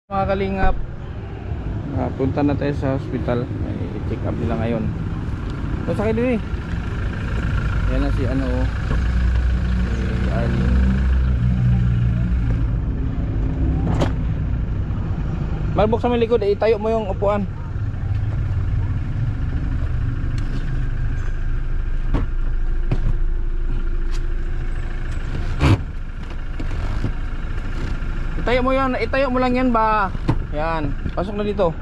Mga kalingap, punta na tayo sa hospital. I-check up nila ngayon. Sakit din eh. Yan na si ano, si Arlene. Magbuksan mo yung likod, itayo mo yung upuan. Itayo mo yan, itayo mo lang yan ba. Yan, pasok na dito.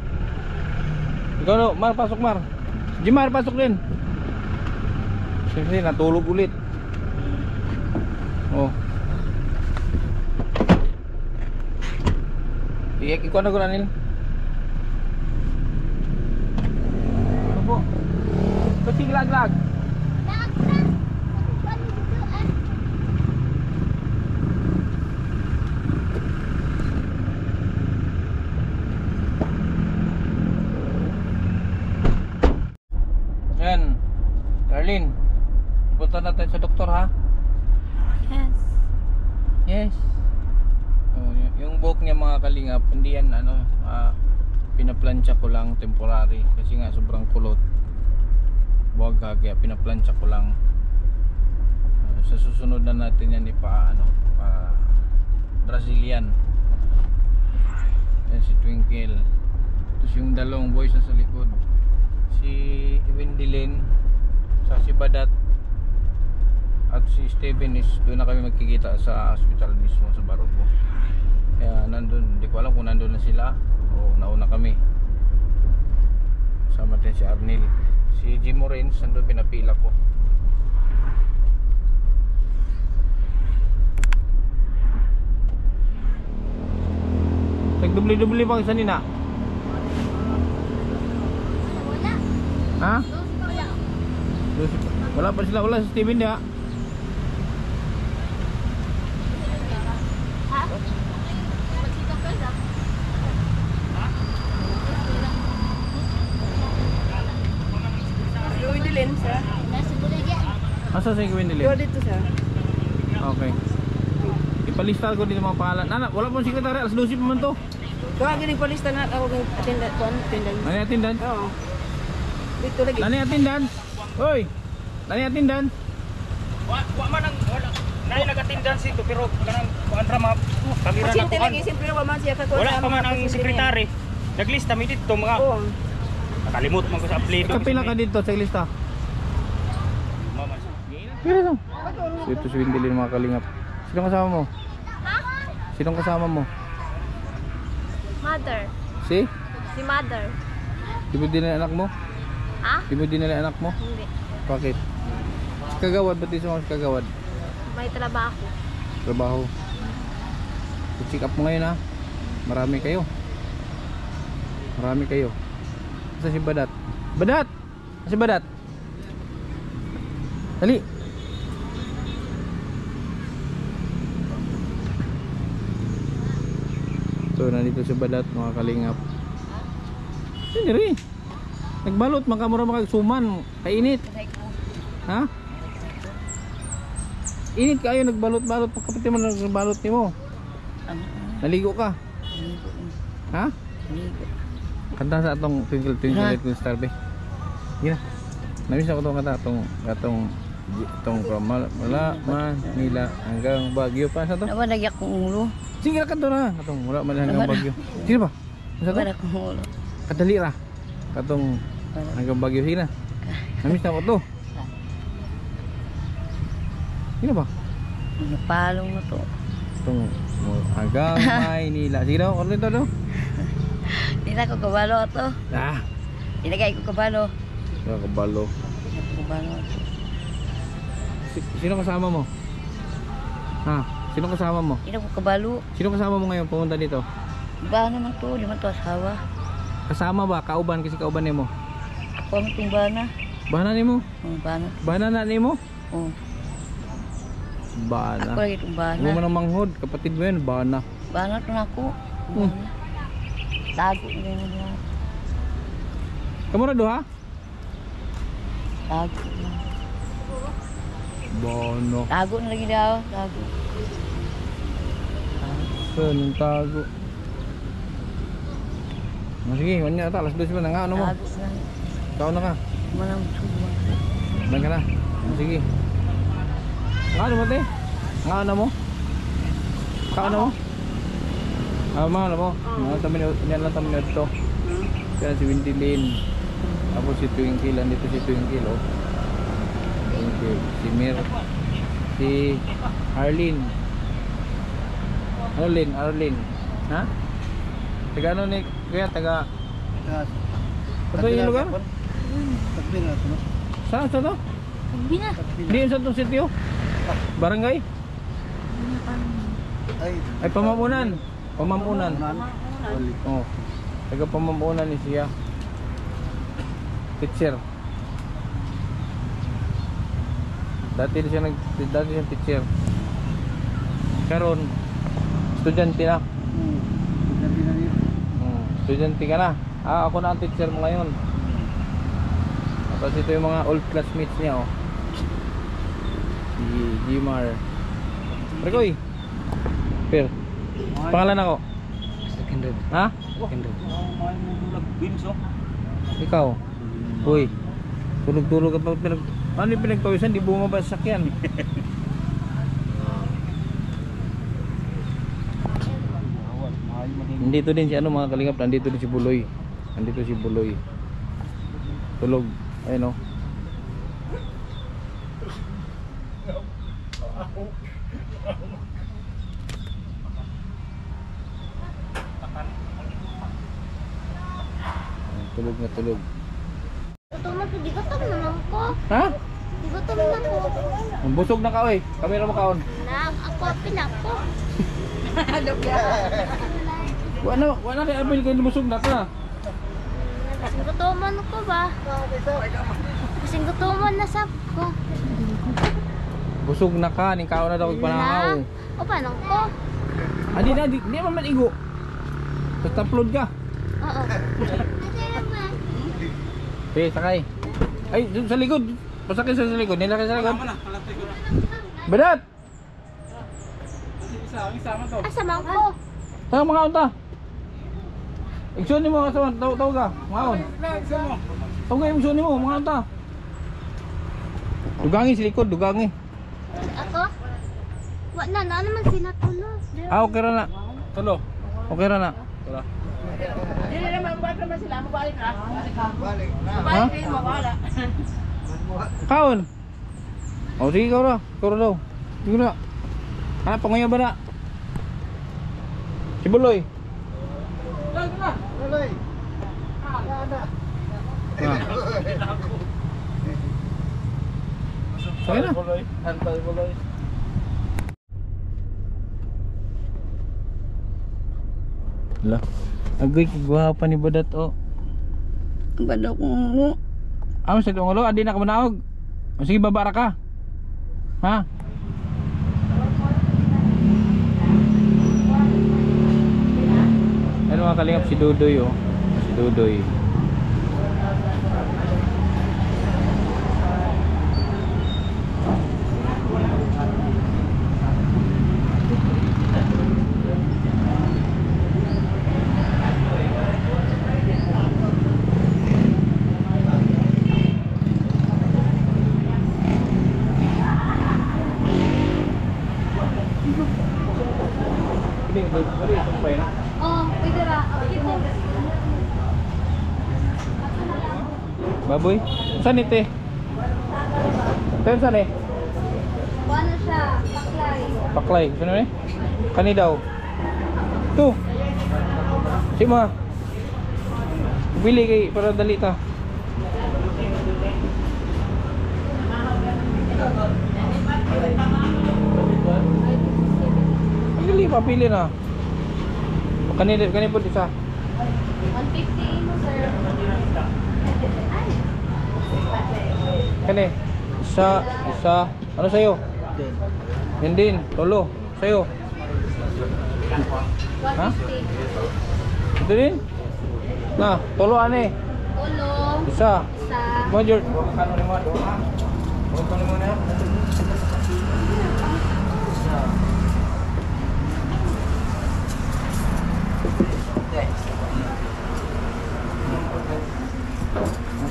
Ikaw no, Mar, pasok Mar. Jimar, pasok din. Siyempre, natulog ulit. Oh. Ikaw na gunanin. Ano po? Kasing lag-lag. Yan, Darlene, punta natin sa doktor ha? Yes. Yes. Oh, yung buhok niya mga kalingap, hindi yan ano, pinaplansya ko lang temporary kasi nga sobrang kulot. Buwag kaya pinaplansya ko lang. Sa susunod na natin yan pa Brazilian. Yan si Twinkle. Tapos yung dalawang boys na sa likod. Si Wendilyn, sa si Badat at si Steven is doon na kami magkikita sa hospital mismo sa Barubo. Kaya nandun, hindi ko alam kung nandun na sila o nauna kami. Sama din si Arnel. Si Jim Morens nandun, pinapila ko. Nagdubli-dubli pa isa nina. Ha? Wala pa sila, wala si Steven dia. Wendilyn siya. Asa si Wendilyn? Dito dito siya. Okay. Ipalista ko dito mga pangalan. Nana, wala pong sekretary, alas 12 pa man to. Kaya gining palista na ako ng attendant ko, attendant. Nani attendant? Oo. Dito lagi. Nani attendant? Hoy! Nani attendant? Wa man ang wala. Nay nag-attendance ito pero kanang kuan ra ma kamera na Pasyente kuan. lagi siyempre wa man siya kakuha. Wala pa man ang sekretary. Naglista mi dito mga Oo. nakalimot man ko sa apelyido. Kapila ka dito sa lista. Mama. Pero no. Ito si Wendilyn mga kalingap. Sinong kasama mo? Sinong kasama mo? Mother. Si? Si mother. Di mo din anak mo? Ha? Di mo din anak mo? Hindi. Bakit? Si Kagawad, ba't di sumama si Kagawad? May trabaho. Trabaho. I-check up mo ngayon ha. Marami kayo. Marami kayo. Asa si Badat? Badat! Si Badat? Dali! So nandito si Badat mga kalingap. Hindi rin. Nagbalot makamura makagsuman. Kainit. Ha? Init kayo nagbalot-balot. Pagkapit mo nagbalot ni mo. Naligo ka? Ha? Kanta sa atong Twinkle Twinkle Little Star be. Gina. Namiss ako itong kanta. Itong from Manila hanggang Baguio pa sa to. Nawa nagyak kong ulo. Sige ra kanto na. Katong mula man hanggang Baguio. Sige ba? Sa to? Nawa kong ulo. Kadali ra. Katong hanggang Baguio hina. Namiss na ako to. Sino ba? Napalong na to. Itong hanggang Maynila. Sige daw, ano ito daw? Hindi na ko kabalo to. Ah, Ilagay ko kabalo. nakabalo. Kabalo. Sino kasama mo? Ha? Sino kasama mo? Hindi ko kabalo. Sino kasama mo ngayon pumunta dito? Ba naman to, di man to asawa. Kasama ba? Kauban kasi kauban nimo. Ako ang timbana. Bana nimo? Bana. Bana na nimo? Oh. Bana. Ako lagi itong bana. Mo man ang manghod, kapatid mo yan, bana. Bana to na ako. Tago na yun. Kamu na duha? Tago na. Bana. Tago na lagi daw. Tago. Saan yung tago? Sige, wanya ta, alas 2 pa na nga, ano mo? Agos na. Ikaw na ka. Manang suba. Ban ka na. Sige. Nga ano mo te? Nga ano mo? Ka ano mo? Mga ano mo? Mga tamin ito. Kaya si Windy Lane. Tapos si Twinkle, andito si Twinkle, oh. Twinkle. Si Mir. Si Arlene. Arlene. Ha? Taga ano ni Kuya? Taga... Ito yung lugar? Saan sa to? Hindi na. Di yun sa itong sityo? Barangay? Ay, Pamampunan. Pamampunan. Oh. Taga Pamampunan ni siya. Teacher. Dati siya teacher. Karon estudyante na. Estudyante ka na. Ako na ang teacher mo ngayon. Tapos ito yung mga old classmates niya, oh. Si Jimar. Rekoy. Per. Pangalan ako. Kendall. Ha? Kendall. Beans, oh. Ikaw. Uy. Tulog-tulog ka pa. Ano yung pinagpawisan? Di bumaba sa sakyan. Nandito din si ano mga kalingap. Nandito din si Buloy. Nandito si Buloy. Tulog. Ayun, oh. Tulog na tulog. Gutom ako, di gutom naman ko. Ha? Di gutom na ko. Ang busog na ka, oy. Kamera mo kaon. Ako, pinako. Wala rin apil kayo busog na ka. Kasing gutoman ko ba? Kasing gutoman na sab ko. Busog na ka, ning kaon na daw panangaw. O paano ko? Adi na, di man maligo. Basta upload ka. Oo. Okay, sakay. Ay, dun sa likod. Pasakay sa likod. Nilakay sa likod. Bedat! Asa man ko? Tawag mga unta. Iksyon mo mga saman. Tawag ka. Mga on. Tawag ka iksyon mo. Mga unta. Dugangi sa likod. Dugangi. Ako? Wa na naman sinatulog. Okay ra na. Tulo. Okay ra na. Tulo. Hindi naman, ba't naman sila? Mabalik na. Ha? Mabalik mo, wala. Kaon. O sige ikaw ra. Ikaw ra daw. Sige na. Ha, panguya ba na? Si Buloy. Tuloy. Sige na. Antay Buloy. Lah. Agoy kagwapa ni Badat, oh. Bada kong ulo. Sa itong ulo, adi na ka manaog. O sige, babara ka. Ha? Ano mga kalingap, si Dudoy, oh. Si Dudoy. Oh, pwede ra. Baboy? Saan ito eh? Saan saan eh? Ano siya? Paklay. Paklay. Saan eh? Kani daw. Ito. Si ma. Bili kay para dali ta. Dali papili na. Kani po isa. 150 mo, sir. Kani. Isa. Ano sa'yo? Yan din. Lolo. Sa'yo. Ha? 150. Ito din? Na, tolo ane. Ulo. Isa. Isa. Major. Kano ni mo do ha? Kano mo na?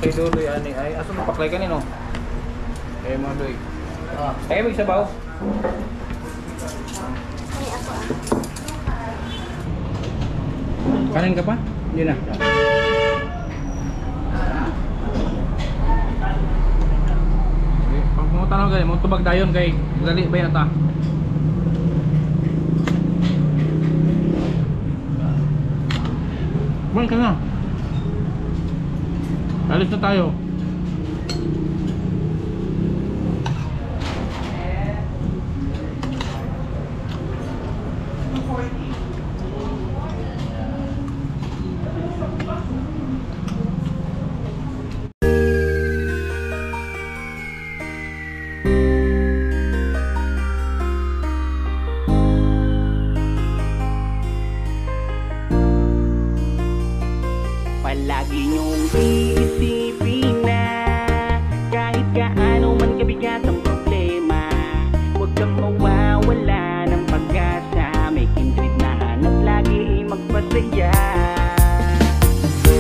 kay Dodoy ani ay aso paklay kanino. Kay mga doy. Kaya may sabaw. Ay, ako ah. Kanin ka pa? Hindi na. Pag mo tanong kayo, mo tubag dayon kay dali ba yata? Kumain ka na. Alis na tayo. Palagi niyong iisipin na kahit gaano man kabigat ang problema, huwag kang mawawala ng pag-asa. May kindred na hanap lagi magpasaya.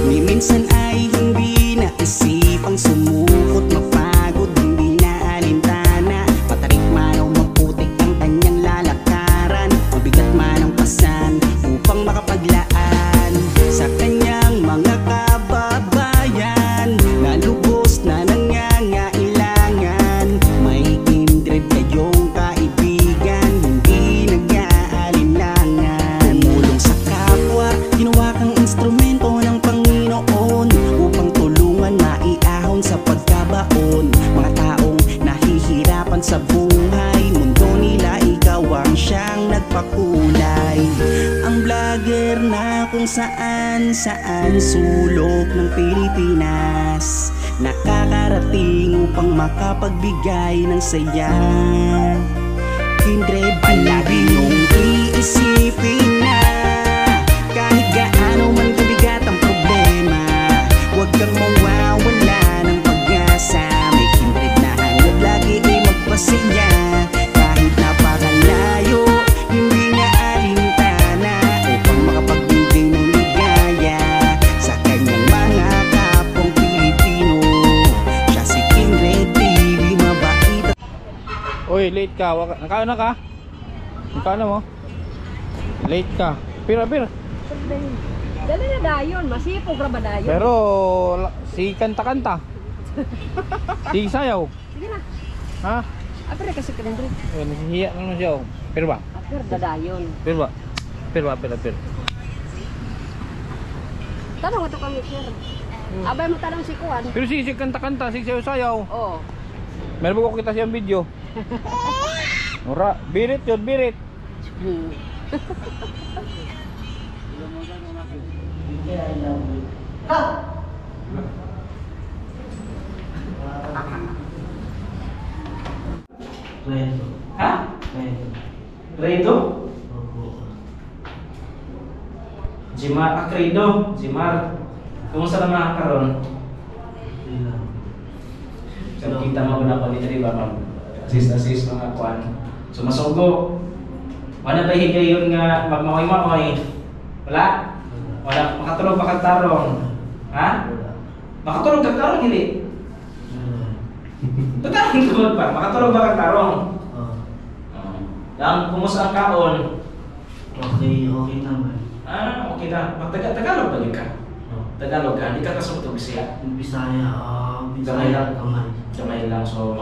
Ni minsan ay hindi naisipang sumukot, mapagod, hindi na alintana. Matarik man o maputik ang kanyang lalakaran, mabigat man ang pasan upang makapaglaan sa kanyang mga kababayan na lubos na nangangailangan. May kindred kayong kaibigan, hindi nag-aalinlangan. Tumulong sa kapwa, ginawa kang instrumento ng Panginoon upang tulungan maiahon sa pagkabaon. Mga taong nahihirapan sa buhay, mundo nila ikaw ang siyang nagpakulay. Ang vlogger na kung saan sulok ng Pilipinas nakakarating upang makapagbigay ng saya. Kindred, palagi niyong iisipin na kahit gaano man kabigat ang problema, huwag kang mawawala ng pag-asa. May kindred na hanap lagi ay magpasaya. Kahit napakalayo, hindi na alintana upang makapagbigay ng ligaya sa kanyang mga kapwang Pilipino. Siya si Kindred TV, mabait at Uy, late ka. Nakaano ka? Nakaano mo? Late ka. Pira. Dali na dayon, masipog ra ba dayon? Pero si kanta-kanta. Si sayaw. Sige na. Ha? Apir kasi ka dendri. Eh, nasihiya naman siya. Pero ba? Apir dadayon. Pero ba? Tanong ato kami sir. Abay mo tanong si Kuan. Pero si kanta-kanta, si sayaw-sayaw. Oh. Meron ba ko kita siyang video? Ora, birit yun, birit. Redo. Ha? Redo? Jimar, Credo, Jimar. Kumusta naman karon? So kita mo na ko dito ba mag-assist mga kuan. So masugo. Wala ba higayon nga magmaoy-maoy? Wala? Wala makatulog ba kag tarong? Ha? Makatulog kag tarong dili? Tatanong tungod pa, makatulog ba kag tarong? Lang kumusta ang kaon? Okay naman. Okay na. Tagalog ba ka? Tagalog ka, hindi ka kasutog siya. Bisaya, Kamay lang. kamay. Kamay lang. So,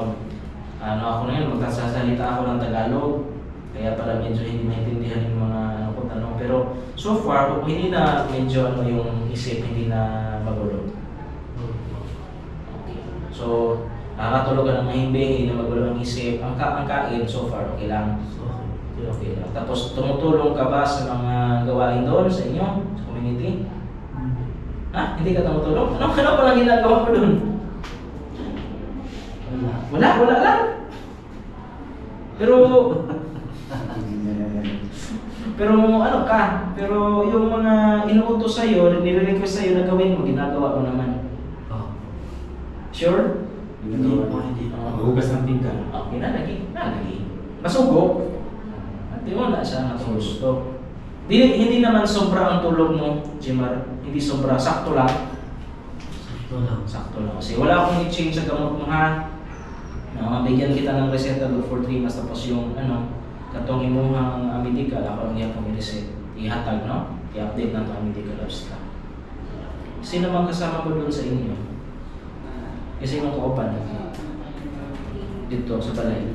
ako na yun, magsasalita ako ng Tagalog. Kaya pala medyo hindi maintindihan yung mga tanong. Pero so far, hindi na medyo yung isip, hindi na magulo. Okay. So, nakakatulog ka ng mahimbing, hindi na magulo ang isip. Ang kain, so far, okay lang. Okay lang. Tapos, tumutulong ka ba sa mga gawain doon sa inyo, sa community? Ha? Hindi ka tumutulong? Ano palang ginagawa mo doon? Wala lang. Pero ano ka? Pero yung mga inuutos sa'yo, nire-request sa'yo na gawin mo, ginagawa mo naman. Sure? Hindi po. Hugas ng pinggan. Okay na, lagi. Masugo. At di mo na siya gusto. Hindi naman sobra ang tulog mo, Jimar. Hindi sobra, sakto lang. Sakto lang. Sakto lang. Kasi wala akong i-change sa gamot mo ha. No, bigyan kita ng reseta for 3 months tapos yung katong imuhang medical ako ang iyang i-reset. Ihatag no? I-update na ito ang medical labs na. Sino mang kasama ko doon sa inyo? Kasi yung kaupan dito sa balay.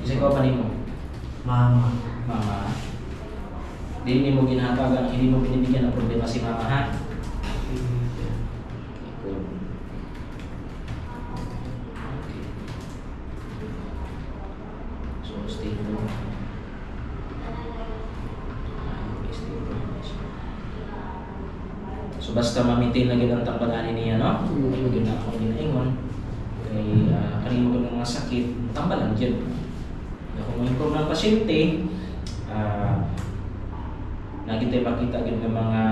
Kasi kaupan mo? Mama. Mama. Hindi mo ginahatagan, hindi mo binibigyan ng problema si mama ha? So, stay mo. So, basta ma-maintain lagi ang tambalan niya, no? Hindi na ako ginaingon. Kaya, kanino ko ng mga sakit, tambalan dyan. Kung ma-improve ng pasyente, lagi tayo makita ng mga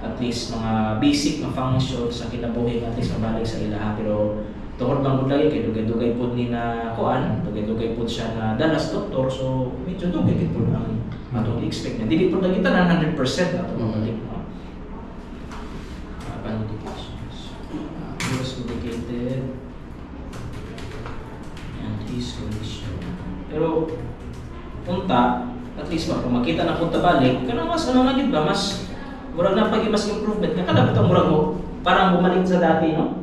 at least mga basic na function sa kinabuhi at least mabalik sa ilaha. Pero tungkol bang lagi kay dugay-dugay po ni na kuan, dugay-dugay po siya na dalas doktor, so medyo dugay po ang atong expect na dili po kita na 100% ato mabalik no. Pandications. Was indicated and his condition. Pero punta at least kung makita na punta balik, kana mas na gid ba mas murag na pag mas improvement nga kada bitaw murag mo parang bumalik sa dati no.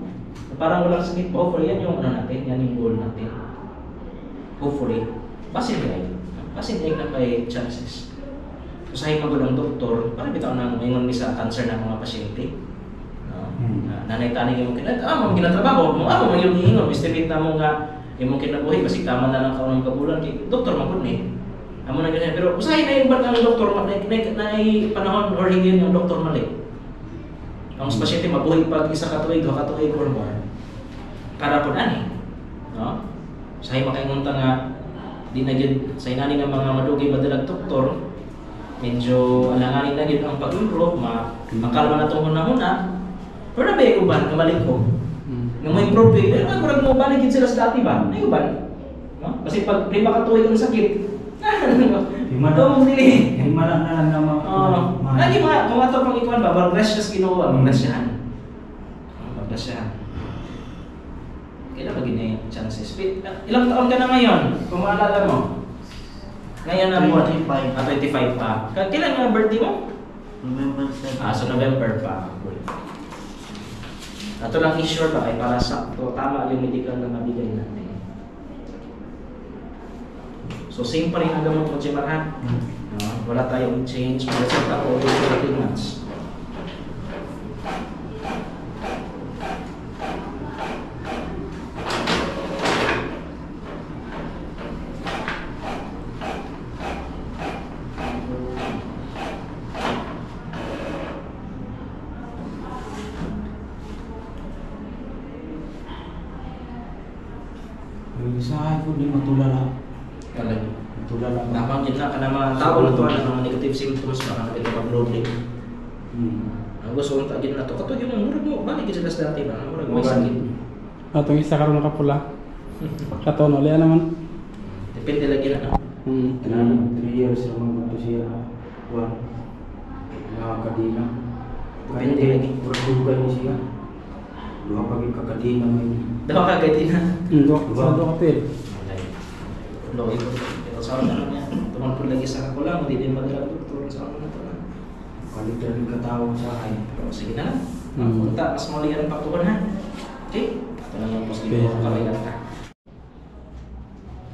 Parang walang sakit pa over yan yung natin, yan yung goal natin. Hopefully, basin ay na kay chances. So sa himag ng doktor, parang bitaw na ngayon sa cancer ng mga pasyente. No? Nanay-tanay yung mong ginatrabaho, mong yung hihingon, estimate na mo nga yung kinabuhi, kasi tama na lang kaunang kabulan, doktor magod ni. Amo na ganyan, pero usahay na yung ang doktor, na panahon or hindi yung doktor mali. Ang pasyente mabuhay pag isa katuig, 2 katuig or more. Para po ani, no? Usahay makaingunta nga, di na yun, sa inani nga mga madugay madalag doktor, medyo alanganin na yun ang pag-improve, makalma na itong muna-muna, pero na ba yung uban, kamalik ko? Nga mo improve eh, pero kurang mo baligid sila sa dati ba? Na uban? No? Kasi pag prima katuig ang sakit, Himala na lang naman. Lagi mga ito pang ikuan ba, mag-rest siya kinuha, mag-rest siya. Kailan ba ganyan yung chances? Ilang taon ka na ngayon? Kung maalala mo? Ngayon na mo? 25 pa. Kailan nga birthday mo? November 7. So November pa. Ito lang i-sure ba ay para sakto, tama yung medical na mabigay natin. So same pa rin ang gamot mo, Jemar. Wala tayong change. Result ako ulit for 3 months. Sa ko di matulala. Talaga. Matulala. Namang yun na ka na mga tao na ito ang mga negative symptoms baka na ito mag-loading. Ang gusto kong tagin na ito. Kato yung murag mo, balik sila sa dati ba? Murag may sakit. Atong isa karon nakapula. Katon ulit naman. Depende lagi na. Kailangan 3 years naman ito siya. Nakakadina. Depende lagi. Pura-pura niya siya. Dua pagi kakadina mo yun. Dawa ka agad din ha? Sa doktor. Low ito. Pero sa ano niya, tumampun lagi sa kakulang, hindi din madalag doktor sa ano na ito na. Kalita rin katawang sa akin. Pero sige na lang. Punta, mas mali ang pagtukan ha. Okay? Ito na yung posible ko kakayalan ka.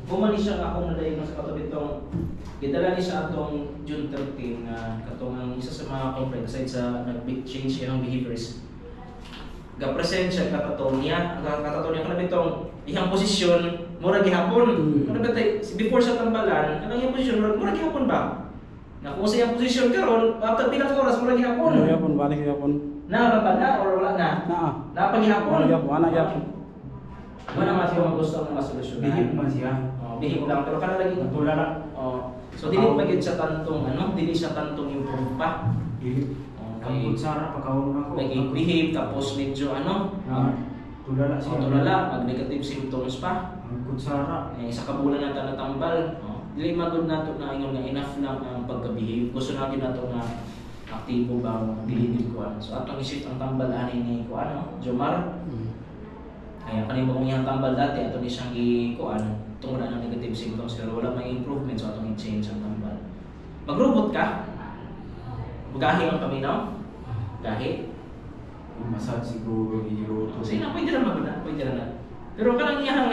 Bumali siya nga akong nadaig sa katabi itong gidala ni sa atong June 13 na katong ang isa sa mga complaint aside sa nag-change siya ng behaviors. Ga-present siya kataton niya katabi itong ihang posisyon mura gihapon. Ano ba tayo? Before sa tambalan, ang iyang posisyon mura gihapon ba? Na kung sa iyang posisyon karon, after pila ka oras mura gihapon. Ano yapon balik yapon. Na ba na or wala na? Naa. Na pa gihapon. Wala yapon. Wala man siya gusto ng masolusyon. Bihip man siya. Bihip lang pero kana lagi Matulala. So dili pa gid siya tantong dili siya tantong improve pa. Bihip. Ang kutsara pagkawang ako. Nag-behave tapos medyo Tulala siya. tulala, mag-negative symptoms pa. Ang kutsara. Sa kabulan na natambal. Dili magod nato na ingon nga enough lang ang pagka-behave. Gusto natin nato nga aktibo ba o dili kuan. So atong isip ang tambal ani ni kuan no, Jomar. Kaya kanimo kung iyang tambal dati ato ni siyang i-kuan tungod na negative symptoms pero wala may improvement so atong i-change ang tambal. Magrobot ka? Magahi ang paminaw? Gahi? Massage siguro, hiro. Sige na, pwede na maguna, pwede na. Pero kanang iyang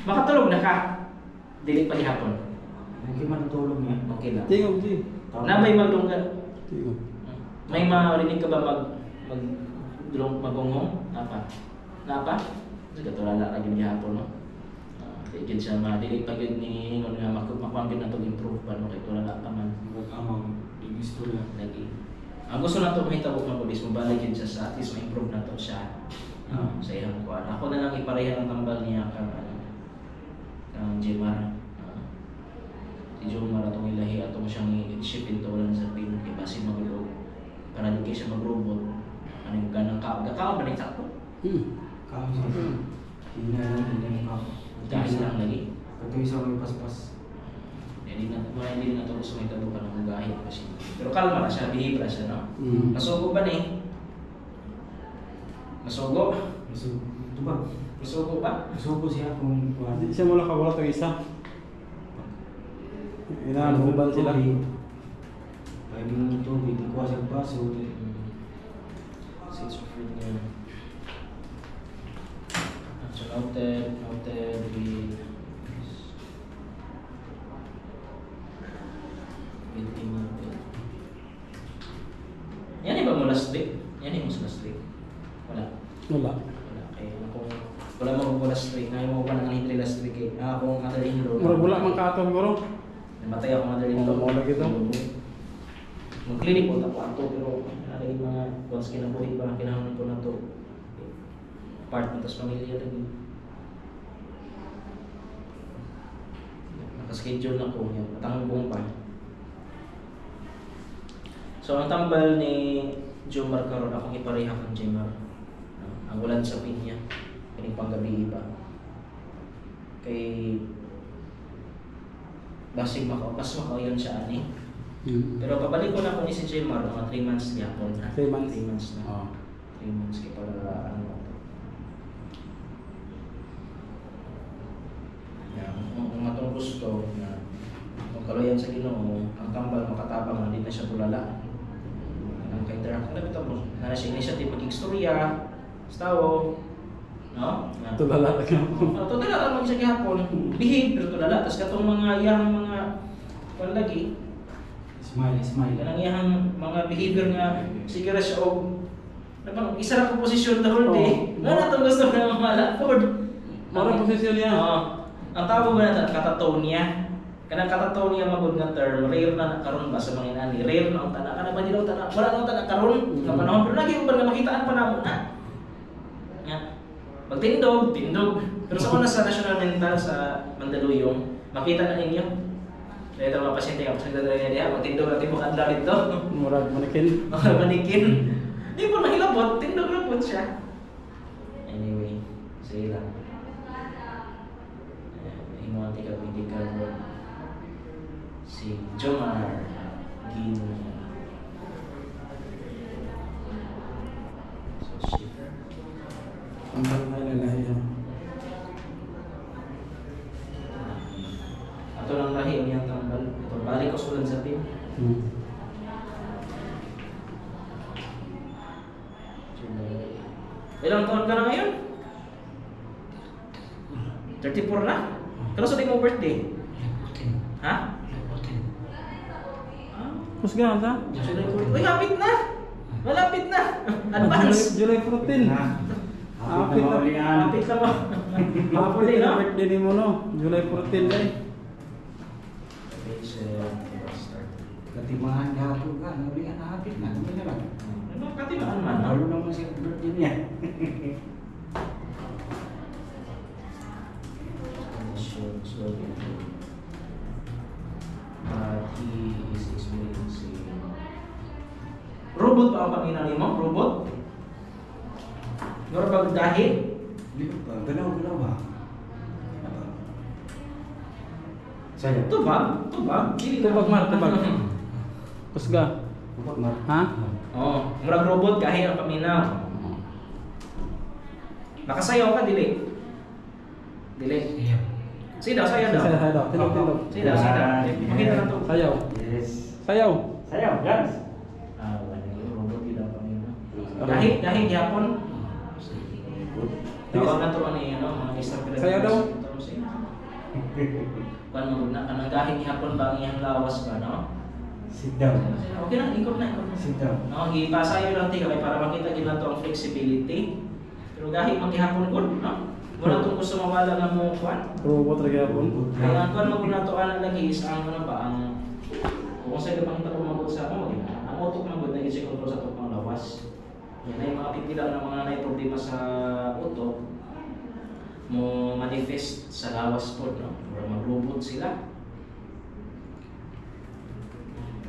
makatulog na ka, dili pa ihapon. Okay man tulog niya. Okay lang. Tingog di. Na may magdunggan. Tingog. May marinig ka ba magungong? Napa? Sige, tulala ka yun ihapon, no? Digit siya dili pa yun ni ingon nga makumpin na itong improve pa, no? Kaya tulala ka man. Amang gusto lang. Lagi. Ang gusto na ito mahitabo ng polis, mabalik yun siya sa at least ma-improve na ito siya. Sa iyang kuwan. Ako na lang ipareha ang tambal niya kang Jemar. Si Jomar atong ilahi atong siyang i-ship into lang sa pin kay basi magulog para di siya mag-robot. Ano yung ganang ka ba na sakto? Kaon siya. Hina lang ka. Dahil lang lagi. Kato isa may paspas. Hindi na ito gusto may tabo ka ng magahin kasi. Pero kalma na siya, behave na siya, no? Nasugo ba ni? Nasugo? Ito ba? Nasugo ba? Gusto ko siya kung kuwan. Di siya mula kawala ito isa. Inanuban sila. Ay mo tubig, di ko siya baso. Schizophrenia. So noted with yan ba mo last week? Yan mo sa last week? Wala. Wala. Kaya kung wala mo last week, ngayon mo ba nang hitri last week eh? Akong mother-in-law. Wala man ka ito siguro. Namatay ako mother-in-law. Wala kita. Mag-clinic po ako ato pero nalagay mga once kinabuhi ba kinahanglan ko na to. Part ng tas pamilya lagi. Naka-schedule na ko yan. Matanggong pa. So ang tambal ni Jomar karon akong ipareha kang Jomar. Ang ulan sa pinya, kining panggabi iba. Kay basig mas makayon siya ani. Pero pabalik ko na ko ni si Jomar mga 3 months niya po na. 3 months. 3 months na. Oo. 3 months kay para ano. Ang atong gusto na magkaloyan sa Ginoo, ang tambal makatabang na di na siya tulala. Ang ka-interact na bitaw mo. Na siya initiative mag-istorya, stawo, no? Tulala lang ako. Tulala lang mo siya gihapon. Behave pero tulala. Tapos katong mga iyang mga kung lagi, Smile. kanang iyang mga behavior nga sige ra siya og isa ra ko posisyon the whole day. Ano na itong gusto ko ng malapod? Mara posisyon niya. Ang tawag ba na katatonia? Kanang katatonia magud nga term, rare na karon ba sa mga inani? Rare na ang tanan. Kana ba dilaw tanan? Wala na ang tanan karon nga panahon. Pero lagi ba nga makitaan pa namo na? Nga. Magtindog. Pero sa una sa National Mental sa Mandaluyong, makita na ninyo. Dahil ito mga pasyente nga, kasi nagdadala niya diya, magtindog natin po kadla dito. Murag manikin. Manikin. Di po nahilabot, tindog-labot siya. Anyway, sige lang. Himuan medical board. Si Jomar Gino. So, shit. Ang lahi yan. Ato lang lahi ang iyang tambal. Ito, balik ko sulan sa pin. Ilang taon ka na ngayon? 34 na? Pero sa di mo birthday? Ha? Kusgahan ta? Uy, lapit na! Malapit na! Advance! July 14. Apit na. Lapit na mo. Hapon din, no? Birthday ni mo, no? July 14 day. Katimahan gahapon ka, naulian na hapit na. Ano na lang? Ano katimaan man? Lalo naman siya birthday niya. He is experiencing robot pa ang panginaw mo? Robot? Nora ba dahil? Galaw ba? Saya. Tubag? Tubag, Mar, tubag. Kusga. Ha? Oh, murag robot kahit ang paminaw. Nakasayaw ka dili. Dili. Sida, sayaw daw. Sayaw daw. Tilog. Sida. Makita na to. Sayaw. Yes. Sayaw. Sayaw, guys. Ah, wala yung robot dito ang paminaw. Dahil yapon. Tawag na to mga isang pinag- Sayaw daw. Kuan mo na kanang dahil yapon ba ang iyang lawas ba, no? Sit down. Okay na, ikot na. Sit down. No, gipasayo lang ti kay para makita gid nato ang flexibility. Pero dahil maghihapon gud, no? Wala tong gusto mawala nga mo kuan. Robot ra gyapon. Kaya ang kuan mo na to ana lagi is ang ano ba ang kung sa makita ko magud sa mo, ang utok magud na gid kontrol sa tukang lawas. Yan ay mga pipila ng mga nay problema sa utok mo manifest sa lawas po, no? Or mag-robot sila.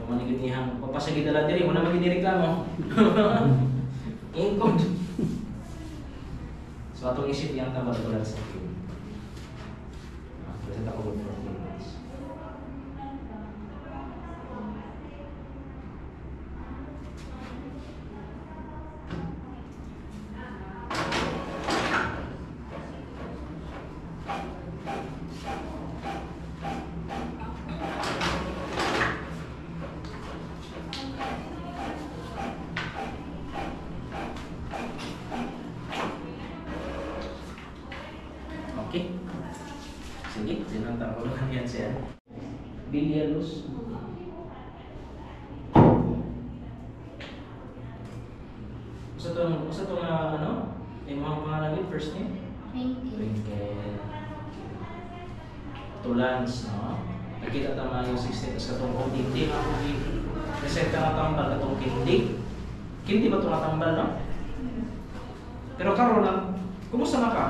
Manigitihang papasagid dala diri mo na maginireklamo. Ingkod. So atong isip yang tambal tulad sa akin. Present ako good performance. Okay. Sige, sinanta ko lang yan siya. Bilialus. Usa tong ano? Yung mga pangalan yun, first name? Twinkle. Tulans, no? Nakita tama yung 16 tapos katong ODT, mga ODT. Resenta nga tambal katong kindi. Kindi ba itong natambal, no? Pero karon lang, kumusta na ka?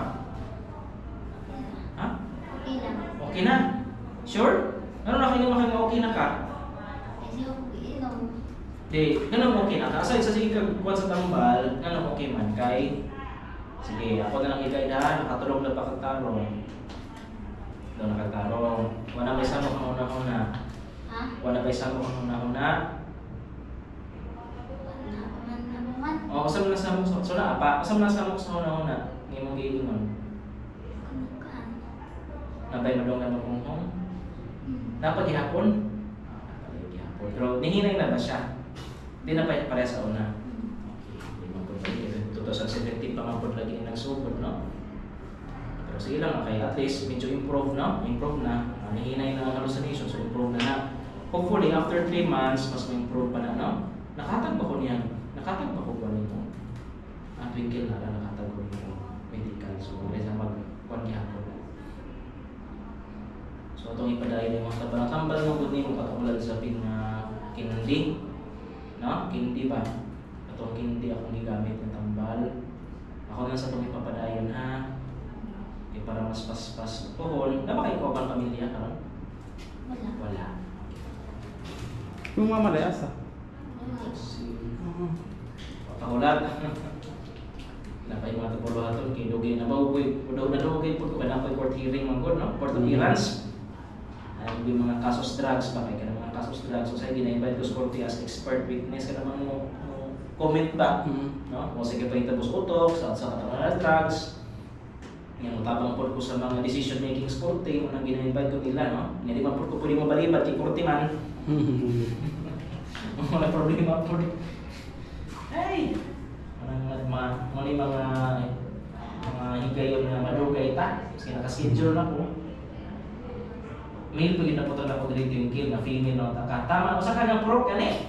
Ha? Okay lang. Okay na? Sure? Ano na kayo okay na ka? Kasi okay lang. Di, ganun okay na ka. Aside sa sige kagkuhan sa tambal, ganun okay man kay. Sige, ako na lang i-guide ha. Nakatulog na pa kagtarong. Doon nakatarong. Wala may samo kang una-una. Ha? Wala may samo kang una-una. Wala pa man naman. O, kasama na samo sa na apa? Kasama na samo sa una-una. Ngayon mong giingon. Kunukan. Nabay madungan mo kung hong. Dapat gihapon? Dapat gihapon. Pero nihinay na ba siya? Hindi na pa pareha sa una. Okay. 2017 pa nga po lagi nagsugod, no? Pero sige lang, okay. At least medyo improve, no? Improve na. Nihinay na ang hallucination, so improve na. Hopefully, after 3 months, mas ma-improve pa na, no? Nakatag ba ko niyan? Nakatag ba ko ba nito? Twinkle na lang nakatag ko nito. Medical. So, may sa mag-1 gihapon. So itong ipadayon yung mga tabang tambal mo gud nimo katulad sa kindi, no? Kindi ba? Atong kindi akong gigamit ng tambal. Ako na sa itong ipapadayon ha. Okay, para mas paspas pohon. Na ba kayo ko bang pamilya karon? Wala. Wala. Yung mama day asa. Wala. Pahulat. Napay mga tupuluhaton kay dugay na ba uy, udaw na dugay pud ko na court hearing man gud, no? Court appearance. Yung mga kasos drugs pa kay kanang mga kasos drugs so sa gina-invite ko sa korte as expert witness kada mo comment ba no o sige pa itabos utok sa katanganan drugs yang utabang pod ko sa mga decision making sa korte mo nang gina-invite ko nila no hindi man pod ko pwede mabalibat kay korte man wala problema pod ay mga higayon na madugay ta kasi naka-schedule na ko. Male pag inaputan ako dito yung kill na female no taka. Tama ko sa kanyang prop gani.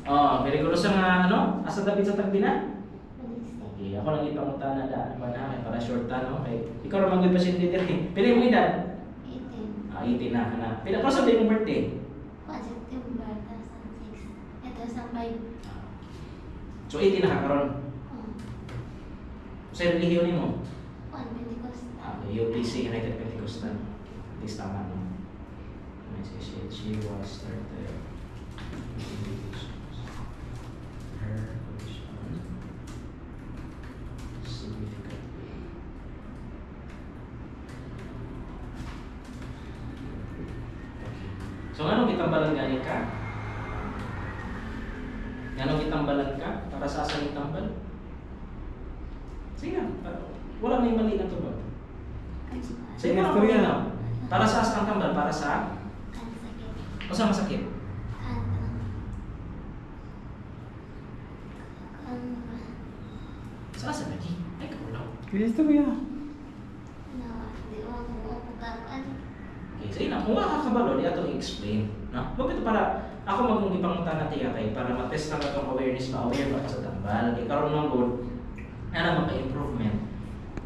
Oh, very good sa nga ano, asa dapat sa tagbina? Okay, ako lang ipangutan na daan ba na para short no. Okay. Ikaw ra magud pasyente diri. Pili mo edad? 18. 18 na kana. Pila pa sa day mo birthday? September 2006. Ito sa 5. So 18 na ka karon. Sa relihiyon nimo? UPC United Pentecostal. At least tama no. She was started. Her condition significantly. So ano kitambalan gani ka? Ganong itambalan ka? Para sa asa itambal? Sige na. Wala may mali na ito ba? Sige na ako na. Para sa asa ang tambal? Para sa? O sa masakit? Sa asa lagi? Ay, kapulaw. Istorya. Okay, sige na. Kung makakabalo, di ato i-explain. No? Huwag ito para ako mag-ungipang tanati kay para matest lang itong awareness, ma-aware ba sa tambal. Kaya karoon ng good, na maka-improvement.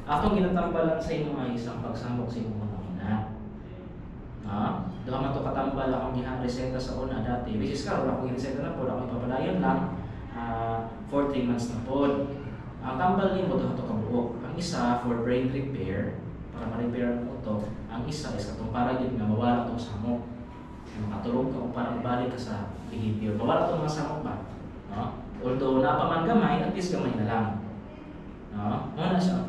Akong ginatambalan sa inyo ay isang pagsambok sa inyong mga ina. Doon man ito katambal akong reseta sa una dati. Which is karoon akong reseta na po, akong ipapadayon lang 4 3 months na po. Ang tambal niyo mo doon ito kabuok. Ang isa for brain repair, para ma-repair ang utok. Ang isa is katong para yun nga mawala itong samok. Makatulog ka o para mabalik ka sa behavior. Mawala itong mga samok ba? No? Although napaman gamay, at least gamay na lang. No? Muna siya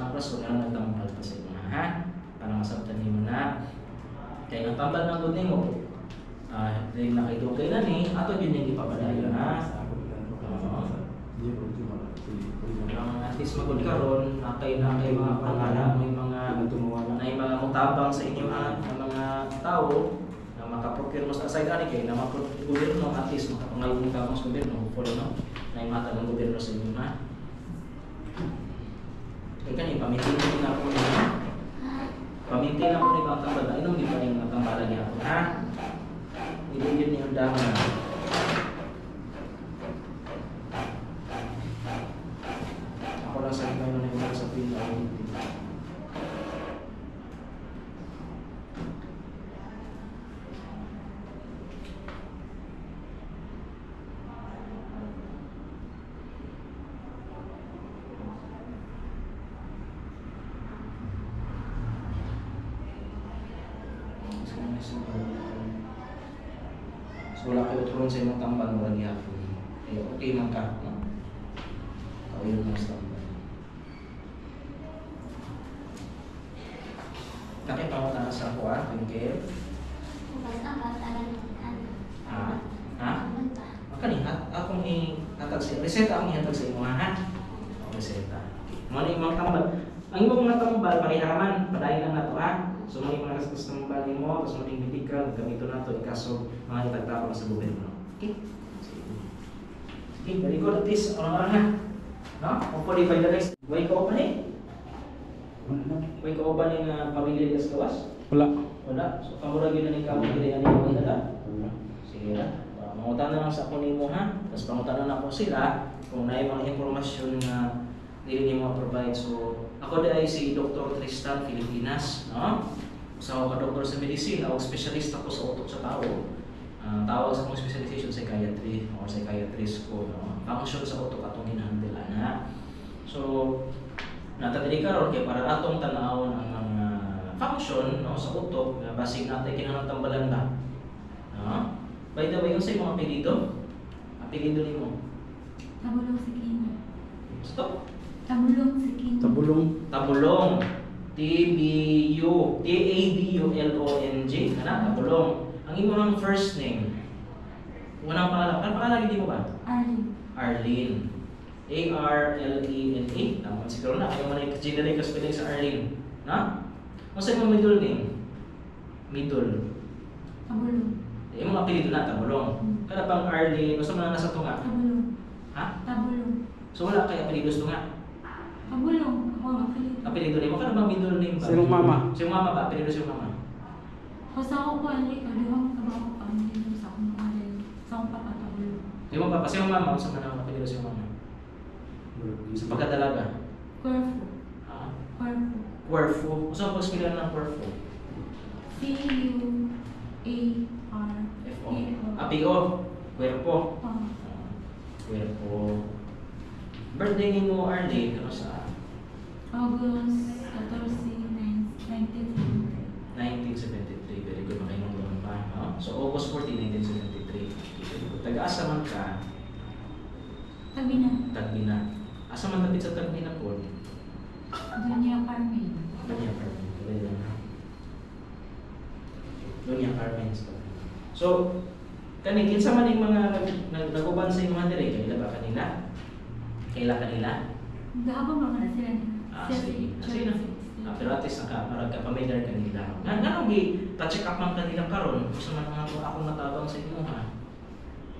ang rason na nagtambal pa sa inyo ha? Para masabtan niyo na. Kaya ang tambal ng good mo, hindi nakitugay na ni, ato yun yung ipapadayo na. At least magod karon nakay mga pangalan, may mga mutabang sa inyo ng mga tao na makaprocure mo sa aside ani kay na gobyerno at least makapangalong ka sa gobyerno for no na imata ng gobyerno sa inyo na. Kaya kani pamitin na po niya. Pamitin na po ni mga tambal na inom di pa yung tambalan niya po ha. Hindi yun yung dama. Sa mga nang sa Pilipinas. So wala kayo turon sa imong tambal mo lagi ako. Okay man ka. Kawin mo sa tambal. Nakipangutana sa ako tungkol. Makanihat akong ihatag sa reseta akong ihatag sa imo ha. Reseta. Mo ni imong tambal. Ang imong mga tambal parihaman, padayon lang nato ha. So mo ni mga kastos tambal nimo, tapos mo ding medical gamito nato ikaso mga itagtapon sa gobyerno. Okay? Okay, very good. At least orang-orang ha. No? Hopefully by the next way ko pa ni. May kauban yung pamilya ng gawas? Wala. Wala. So kamura gyud ni kamo diri ani mo dala. Sige na. Mangutan na lang sa ako nimo ha. Tapos pangutan na ako sila kung naay mga impormasyon nga dili nimo provide. So ako di ay si Dr. Tristan Filipinas, no? So ako doktor sa medicine, ako specialist ako sa utok sa tao. Tawag sa akong specialization psychiatry or psychiatrist ko, no? Function sa utok atong ginhandle na. So natadili karon kay para atong tan-awon ang mga function no sa utok nga basig natin kinahanglan tambalan ba. No? By the way, yung sa mga apelyido? Apelyido nimo? Tabulong si Kino. Stop. Tabulong si Kino. Tabulong. Tabulong. T-A-B-U-L-O-N-G. Kana? Tabulong. Ang imong first name. Unang pangalan. Ano pangalan hindi mo ba? Arlene. Arlene. A-R-L-E-N-A. Tama siguro na. Ayaw mo na i-generate ka spelling sa Arlene. Na? Ano sa imong middle name? Middle. Tabulong. Yung mga apelyido na, tabulong. Kada bang Arlene, gusto mo na nasa tunga? Tabulong. Ha? Tabulong. So wala kay apelyido sa tunga? Tabulong. Ako ang apelyido. Apelyido name mo, kada bang middle name ba? Sinong mama? Siyong mama ba? Apelyido siyong mama? Kasi ako po, hindi ka. Di ako magtrabaho pa. Hindi sa akong pangalan. Sa akong papa, tabulong. Siyong mama, siyong mama, sa manang apelyido siyong mama? Sa pagkadalaga? Corfu. Ha? Corfu. Corfu. Gusto mo pag-spellan ng Corfu? C-U-A-R. F-O. Apio. Cuerpo. Oh. Cuerpo. Birthday ni mo, Arlene, ano sa? August 14, 1973. 1973. Very good, makainong pa. No? So, August 14, 1973. Taga-asa man ka? Tabi na. Tagbina. Asa man tapit sa Tagbina po? Dunya Carmen. Dunya Carmen. Dunya Carmen. So, Kani kinsa man yung mga naguban sa mga dire kaila ba kanila? Kaila kanila? Gahabang mga na sila. Sige na. Pero at least marag ka familiar kanila. Nga gi pa-check up man kanila karon kung sa mga akong natabang sa imo ha.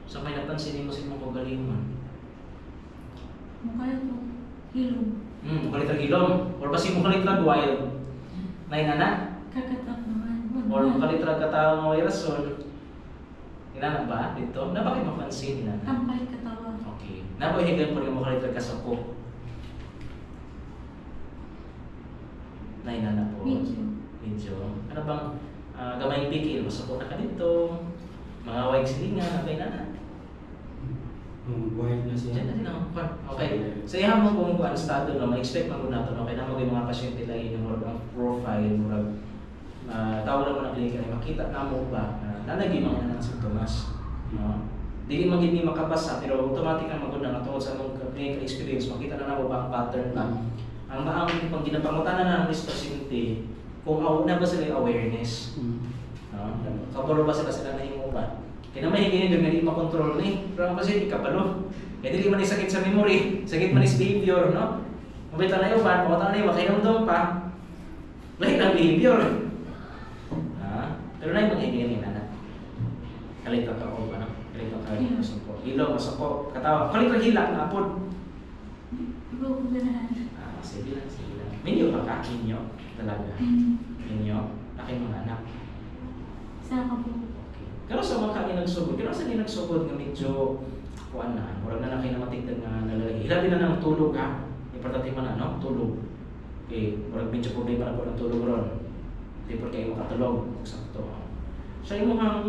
Sa may napansin mo sa imong kagalingon. Mukha ito. Hilong. Mukalit ang ilong. Or basi mukalit lang wild. Nay nana? Kakatak naman. Or mukalit lang katawang mga rason. Inana ba dito? Na bakit mapansin nana? Kampay katawa. Okay. Nabuhigan po yung mukalit lang kasako. Nay nana po. Medyo. Ano bang gamayng pikil? Masako na ka dito. Mga wag silingan. Abay nana. Buhay na siya. Diyan na din okay. So ihan mo kung ano estado no, ma-expect man nato okay na mo yung mga pasyente lagi ng murag profile, murag tawag mo na klinika ni makita na mo ba nanagi mga nang simptomas. No? Dili man gid ni makabasa pero automatic ang magud na tungod sa mong clinical experience makita na namo ba ang pattern ba. Ang maang pang ginapangutanan na ng pasyente kung na ba sila awareness. No? Kabalo ba sila nahimo ba? Kaya may higinin doon nga di makontrol ni. Pero kasi di kapalo. Kaya di man sakit sa memory, sakit man is behavior, no? Mabita na yun ba? Pamatang na yun, makiramdam pa. Lahat ang behavior. Pero na yung mga higinin na. Kalito ka o ano? Kalito ka masako. Ilaw, masako, katawa. Kalito hilak na apod. Iba ko ganahan. Sige lang. Minyo ba ka? Minyo? Talaga. Minyo? Aking mga anak. Sa ako. Pero sa mga kami nagsugod, pero sa hindi nagsugod nga medyo kuan na, murag na kayo na matigdan nga nalalagi. Hilabi na ng tulog ha. Importante man na, no? Tulog. Okay, murag medyo problema na po ng tulog ron. Hindi po kayo makatulog. Sakto. Sa imo hang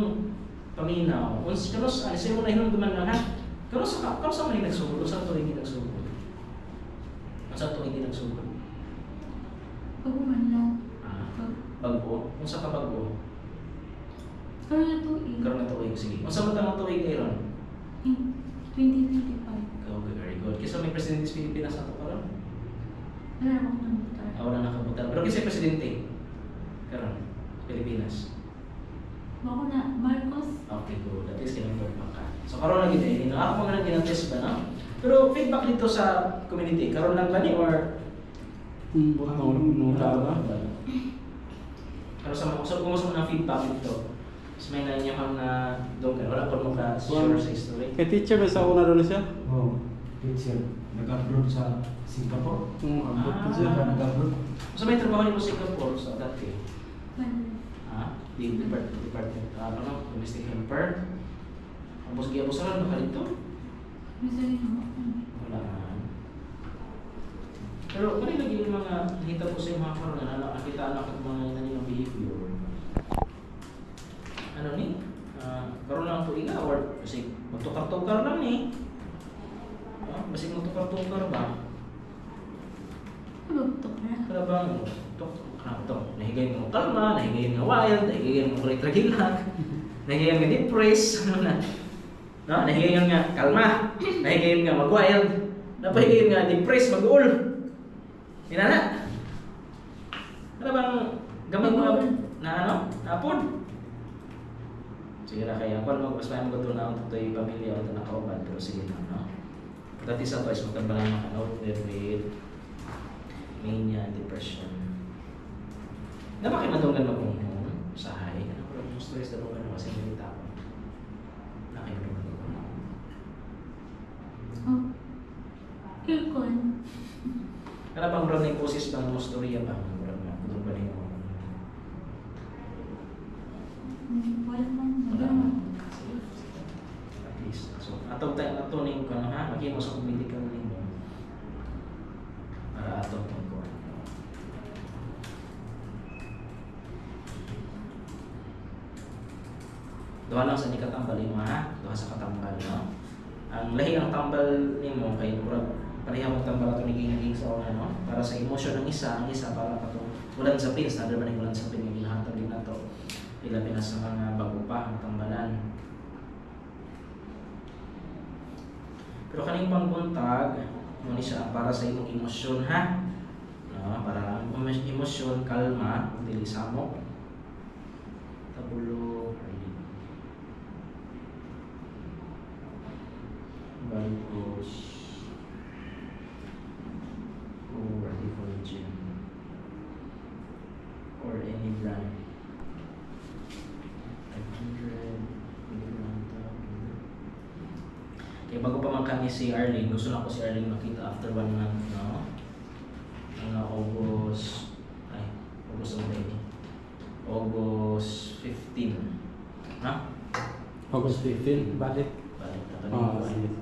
paminaw, kanos sa imo na hinungduman nga ha? Kanos sa man nagsugod, sa tuig hindi nagsugod. Sa tuig hindi nagsugod. Pag-uman lang. Bago? Kung sa kabago? Karoon na tuig. Karoon na tuig, sige. Kung sa matang tuig kayo ron? 2025. Okay, very good. Kisa may presidente sa Pilipinas na ito pa ron? Wala naman akong nabutar. Wala nakabutan. Pero kisa presidente? Karon, Pilipinas. Ako na, Marcos. Okay, good. At least kinag-work ka. So karon lagi din. Ako mga nang ginatest ba, no? Pero feedback dito sa community, karon lang ba ni or pero sa mga kung gusto mo ng feedback dito, mas may nangyayang na doon ka. Wala pa mo ka sure sa history. Kay teacher ba sa una doon siya? Oo. Teacher. Nag-abroad sa Singapore. Abot pa Siya siya. ka nag-abroad. So may trabaho niyo sa Singapore sa dati? Wala. Department, domestic helper. Ang busgi sa ron, baka dito? Bisa rin ako. Wala naman. Pero kung lagi yung mga nakita ko sa yung mga karoon na nakakita anak at mga naninong behavior. Ano ni? Karoon lang ito ina-award. Kasi magtukar-tukar lang ni. Basi magtukar-tukar ba? Lugtok na. Kaya bang tuk-tuk. Nahigayin mo kalma, nahigayin nga wild, nahigayin mo kulit-ragilag, nahigayin nga depress, ano na. No? Nahigayin nga kalma, nahigayin nga mag-wild, napahigayin nga depress, mag-ul. Inana? Ano bang gamay mo na ano? Napon? Sige na kaya. Kung ano, mas may mga na ako ito yung pamilya o ito nakauban, pero sige na, no? Dati sa ito is magkabalang makanood with mania, depression. Na bakit madunggan mo kung usahay? Ano ko lang yung stress na doon kasi nilita ko. Nakikinig ko na. Oh. Kilkon. Ano bang brand ng poses bang mo storya ba? Brand na, kung ba rin mo? Wala man. Wala man. At least. So, atong tayo atuning ko ha, maging mo sa medical nimo. Para atong ko. Duha lang sa ni katambal mo ha, duha sa katambal no. Ang lahi ang tambal nimo kay murag pareha mo tambal ato naging sa una no. Para sa emosyon ng isa, ang isa para kato ulan sa pins, na ba ning ulan sa pins nga ginahatag din nato. Ilabi na sa mga bago pa ang tambalan. Pero kaning pangbuntag, mo ni siya para sa imong emosyon ha. No, para ang emosyon kalma, dili samok. Tabulo. Kaya bago pa man kami si Arlene, gusto na ko si Arlene makita after 1 month, no? August na ba yun? August 15. Na? August 15, balik. Balik na kami. Oo, sige.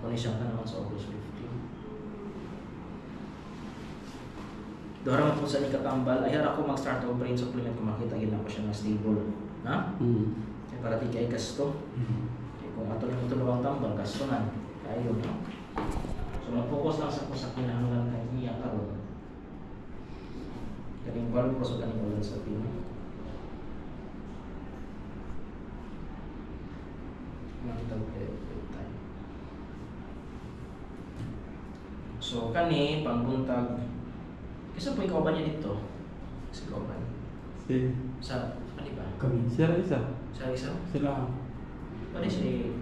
Ako ni siya ka naman sa August 15. Doon po sa ikatambal, ay ako mag-start o brain supplement kung makita gina ko siya na stable. Na? Kaya para di kay kasto. Kung ato yung tulawang tambal, kasto na. Kaya yun, no? So mag-focus lang sa kung sa kinahanglan na iya karon. Kaning balo ko sa kaning ulan sa pino. Makita ko kayo tayo. So kani pangbuntag. Kasi po ikaw ba niya dito? Si ikaw ba? Si Sa ano ba? kami. Sila isa. Sa isa? Sila. Ano si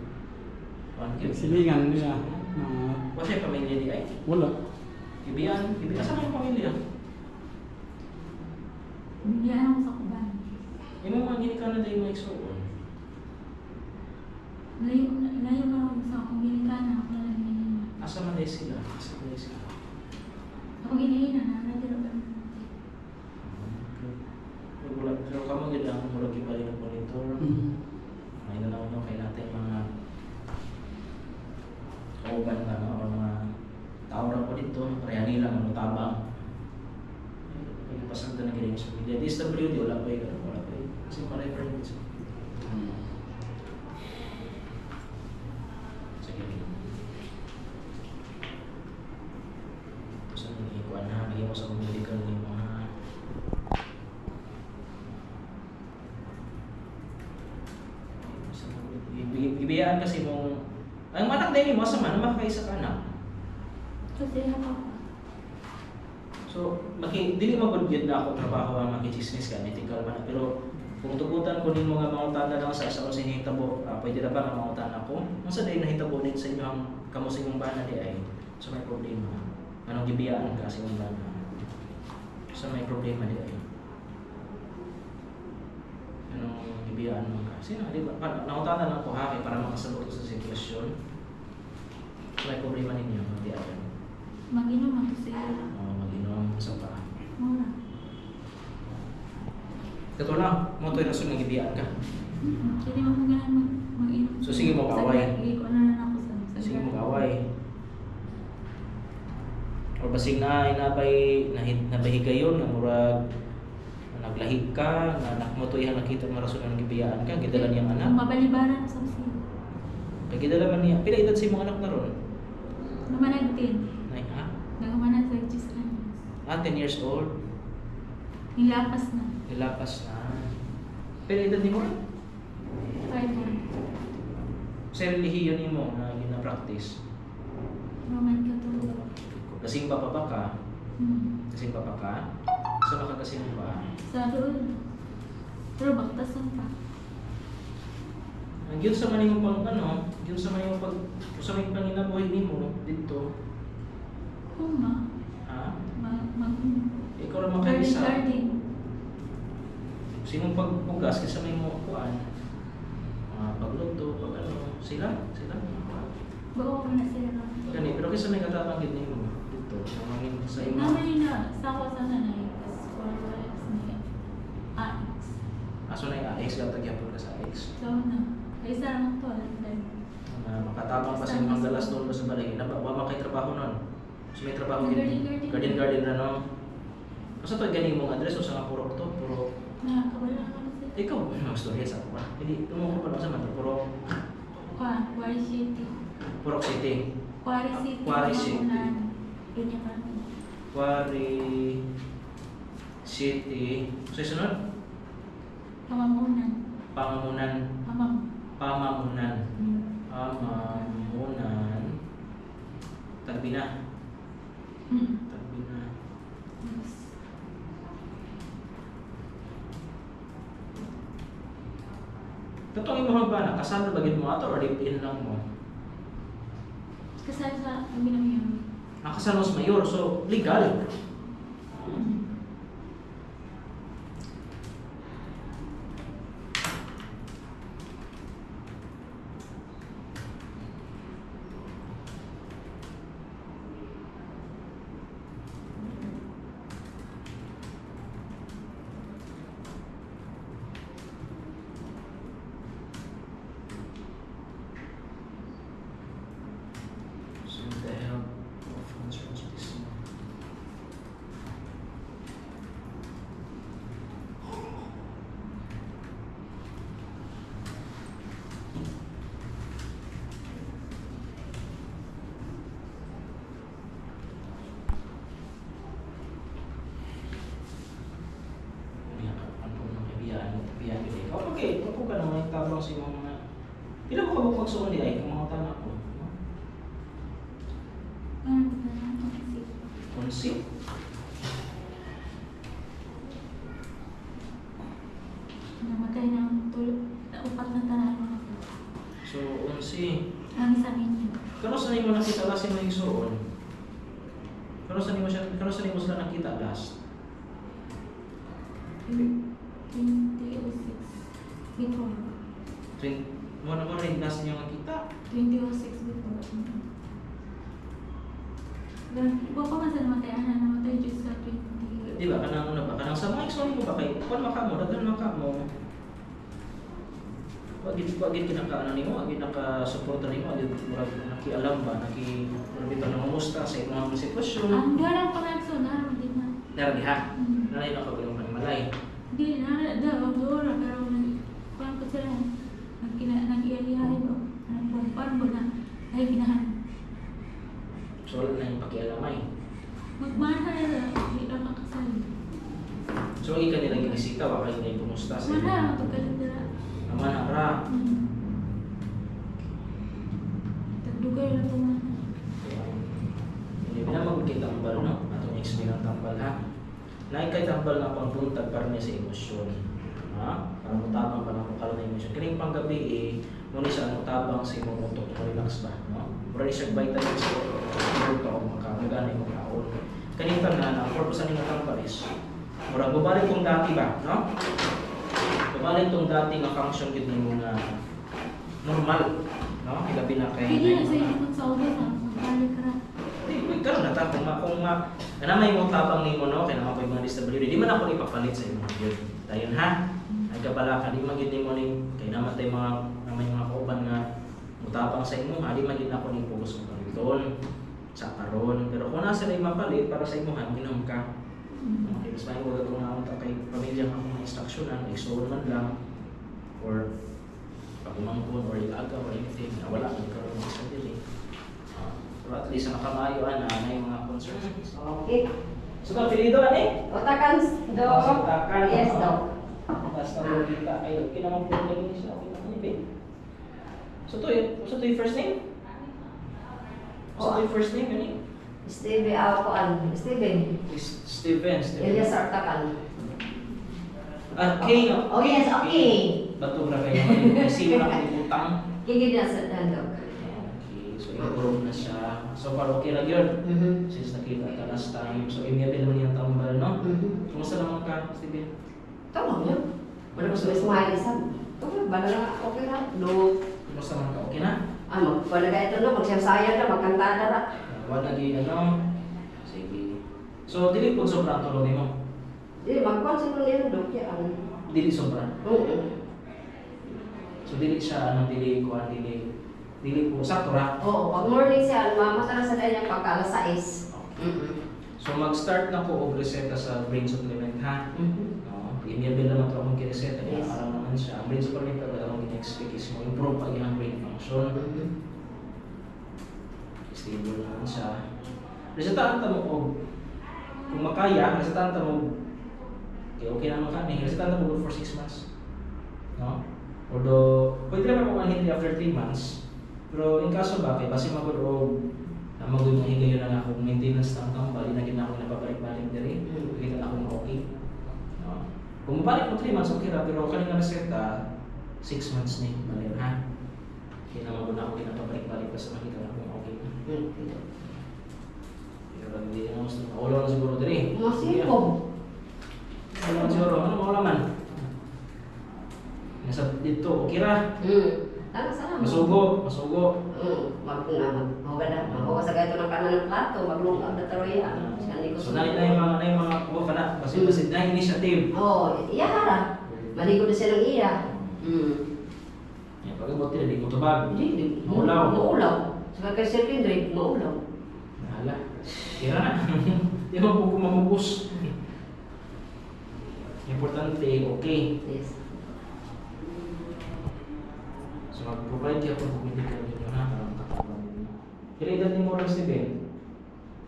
Silingan nila. Wala siya pamilya di ay? Wala. Ibian sa kanyang pamilya. Bigyan ako sa kuban. Yung mga ginikanan na yung mga eksoon. Layo ka ako sa akong ginikana. Ako na lang ginina. Asa man dahil sila? Asa man dahil sila? Ako ginina na. Natira ka naman. Pero kamo gid ang murag ibali ng monitor. May nanaw kay natin mga kauban na no, or mga tao ra po dito, pareha nila ang tabang. Ay pasang na gid sa media. DSWD wala pa yung wala pa yung kasi ma-reference. Sige. Sa mga ikuan na, lagi mo sa medical ni mga ibiyaan kasi mong ang matak din mo sa man makakaisa ka na. Kasi ako. So dili mabudyod na ako trabaho ang makichismis ka ethical man pero kung tugutan ko din mga mangutana lang sa sa unsay hitabo, pwede na ba nga mangutana ko? Unsa day nahitabo din sa inyong kamo sa inyong bana di ay so may problema. Anong gibiyaan ka sa inyong bana? So may problema di ay. Anong ibiyaan mo ka? Sino? Di ba? Nakutana lang ko haki para makasabot ko sa sitwasyon. May problema ninyo, di alam. Mag-inom ako siya. Mag-inom sa pa. Mura. Ito lang, mo ito yung rason ng ibiyaan ka. Hindi mo ganun mag-inom. So, sige mo kaaway. Sige ko na ako sa Sige mo kaaway. Or basig na inabay nabahigayon nga murag naglahig ka, na anak mo to yung nakita mo rason ng ibiyaan ka, gidala niyang anak. Mabalibaran sa siya. Kaya gidala man niya. Pila edad sa imong anak na ron? Namanag din. Nay, ha? Nagamanag sa 10 anos. 10 years old. Nilapas na. Nilapas na. Pila edad ni mo? 5 months. Sa relihiyon ni mo na gina-practice. Roman ka to. Kasing pa ka? Kasing pa ka? Sa makakasing pa? Sa doon. Pero baktasan pa. Yun sa man yung pang ano, yun sa man yung pag sa may panginabuhi nimo dito. Kuma. Ha? Ikaw ra Garden, makaisa. garden. Sinong pagbugas kasi may mo kuan. Pagluto, pag ano, sila. Bawa ko na sila. Gani, pero kasi may katapang gid nimo dito. Sa mangin sa imo. Namay na. Sa ako sa nanay. Kasi for lives niya. AX. Aso na yung AX, yung tagyapon ka sa AX. So na. Isa lang to. Makatapang pa sa mga galas doon sa balay. Wa makay trabaho nun. So may trabaho garden na no. Asa to gani mong address o sa nga purok to? Puro Nakakabala ako sila. ikaw ano storya sa ako ba? Hindi tumuko pa lang sa man to puro Quarry City. Purok City. Quarry City. Quarry City. Ganyan kami. Quarry City. So sunod? Pamamunan. Pamamunan. Pamamunan. Pamamunan. Tagbina. Tagbina. Yes. Katong imong ba na kasal bagid mo ato or live-in lang mo? Kasal sa kami ng yun. Kasal mo sa mayor, so legal. lang sa imong mga pila mo kabuk magsuon di ay kung mga tama ko. Konsi. Namatay ng upat na tanan. So, unsi. Ang isa ninyo. Kano sa nimo nakita last mo igsuon? Kano sa nimo sila nakita last? 2006 before. Mo na rin last niyo nakita. 2006 before. Iba pa man sa namatay just sa 20. Di ba kanang una ba kanang sa mga igsuon mo ba kay kon makamo daghan makamo. Wagit kinakaano nimo, wagit naka-suporta nimo, wagit nakialam ba, nakibito na mamusta sa imong sitwasyon. Ang garang panagso na din na. Nara diha. Nanay na kabilong panimalay. Di na daw doon pero kuan ko sila. Nag-ialihay ba? Parang ba na ay ginahan. So wala na yung pakialamay. Magmahal na hindi na kakasali. So wagi ka nila ginisita, wala kayo na yung pumusta sa Mana ang pagkalindara. naman ara. Tagdugay lang po man. Hindi na magkita ang bal, no? Atong explain ang tambal, ha? Naik kay tambal na pangbuntag para niya sa emosyon. Ha? Para mutabang pa na kung karoon na emosyon. Kining panggabi, muna siya mutabang sa imong utok, relax ba, no? Mura siya vitamins sa utok ka o makamagana yung kaon. Kaning tanan, ang purpose ng tambal is, mura bubalik kong dati ba, no? Bumalik tong dating nga function gid nimo nga normal, no? Ilabi na kay Hindi na sa inyo sa ulo na. Balik ka na. Di karon na ta kung may mo tabang nimo no kay naman mga disability. Di man ako ipapalit sa imong gyud. Dayon ha. Ay kabala ka di man gid nimo ni kay naman tay may mga kauban nga mutabang sa imo, di man gid ako ni focus mo karon sa karon. Pero kung nasa lay mapalit para sa imo ha, ginom ka. Okay, mas may mga kung naunta kay pamilya nga kung instruksyonan, igsuon man lang, or pagumangkon, or ilaga, or anything, na wala kang karoon ng sarili. Pero at least na nakamayo na yung mga concerns. Okay. So, kapilido na eh? Otakan do. Yes, do. Basta mo kita, ay, kinamang po lang yun siya, kinamang So, to yung first name? So, to yung first name, yun eh? Steve Alcoan. Steven. Steven. Elias Artakan. Okay, no? Oh yes, okay. Bato na kayo naman. Isip na kung utang. Kigid na sa dandog. Okay, so improve na siya. So far okay lang yun. Since nakita ka last time. So imyabil naman yung tambal, no? Kumusta naman ka, Steven? Tama mo. Wala ko sa smile isa. Okay, bala na okay na. No. Kumusta naman ka? Okay na? Ano, wala ka ito no, magsayang na, magkanta na ra. Wala lagi, ano? Sige. So, dili po sobrang tulong mo? Di, magkwansin mo nila, Dok, yan. Dili sobra? Oo. So, dili siya, dili po, sakto ra? Oo, pag morning siya, mamata na sa dahil niya pagka alas 6. So, mag-start na po og reseta sa brain supplement, ha? Imiabil naman ito akong kireseta, Yes. araw naman siya. Ang brain supplement na akong in-expect is mo improve pag yung brain function. Stable naman siya. Resetahan mo og kung makaya, resetahan mo okay naman ka, resetahan mo for 6 months. No? Although, pwede naman kung hindi after 3 months. Pero in kaso ba, kay basi magod og magod nga higayon na akong maintenance ng tambal, inagin na ako napabalik-balik diri. Kita na akong okay. No? Kung mabalik mo 3 months, okay ra, pero kanina reseta 6 months ni balik ha. Kaya naman ko na ako pinapabalik-balik pa sa makita na kung okay na. Pero hindi na gusto. Maulo na siguro diri. Masipong. Maulo na siguro. Ano maulo man? Nasa dito, okay ra. Tama sana. Masugo. Magpunamag. Mahuga sa gaito ng kanan ng plato, maglungag na taroya. So na yung mga kuha ka na. Basit na initiative. Oo, iya hara. Maligo na siya ng iya. Yan, pag-abot nila, di mo tubag. Hindi. Maulaw. Maulaw. Saka kay Sir Kendrick, maulaw. Nahala. Kira na. Di mo mamubus. Importante, okay. Yes. So mag-provide ka kung medical ninyo ha. Kaya edad ni Morang Steven?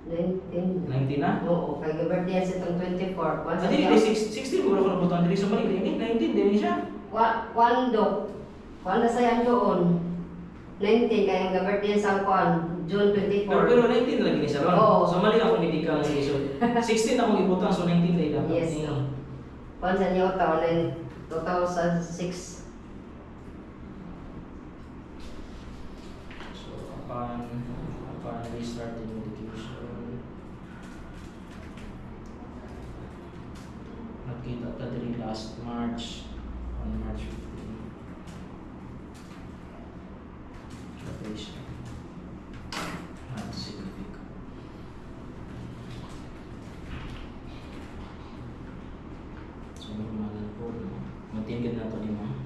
19. 19 na? Oo, kay birthday siya itong 24. Hindi, 16 mo ko nabutan diri sa Manila. 19 din siya. Wando. Kuan na sayang doon. 19 kaya ang birthday sa kuan, June 24. Pero 19 lagi ni siya ron. Oo. So mali ako medical nga issue. 16 akong ibutang, so 19 lagi dapat. Yes. Kuan sa niyo taon 2006. So upon restarting medication, nakita ka din last March, on March 15. Operation. Not significant. So normal po, no? Matingin na ito din mo.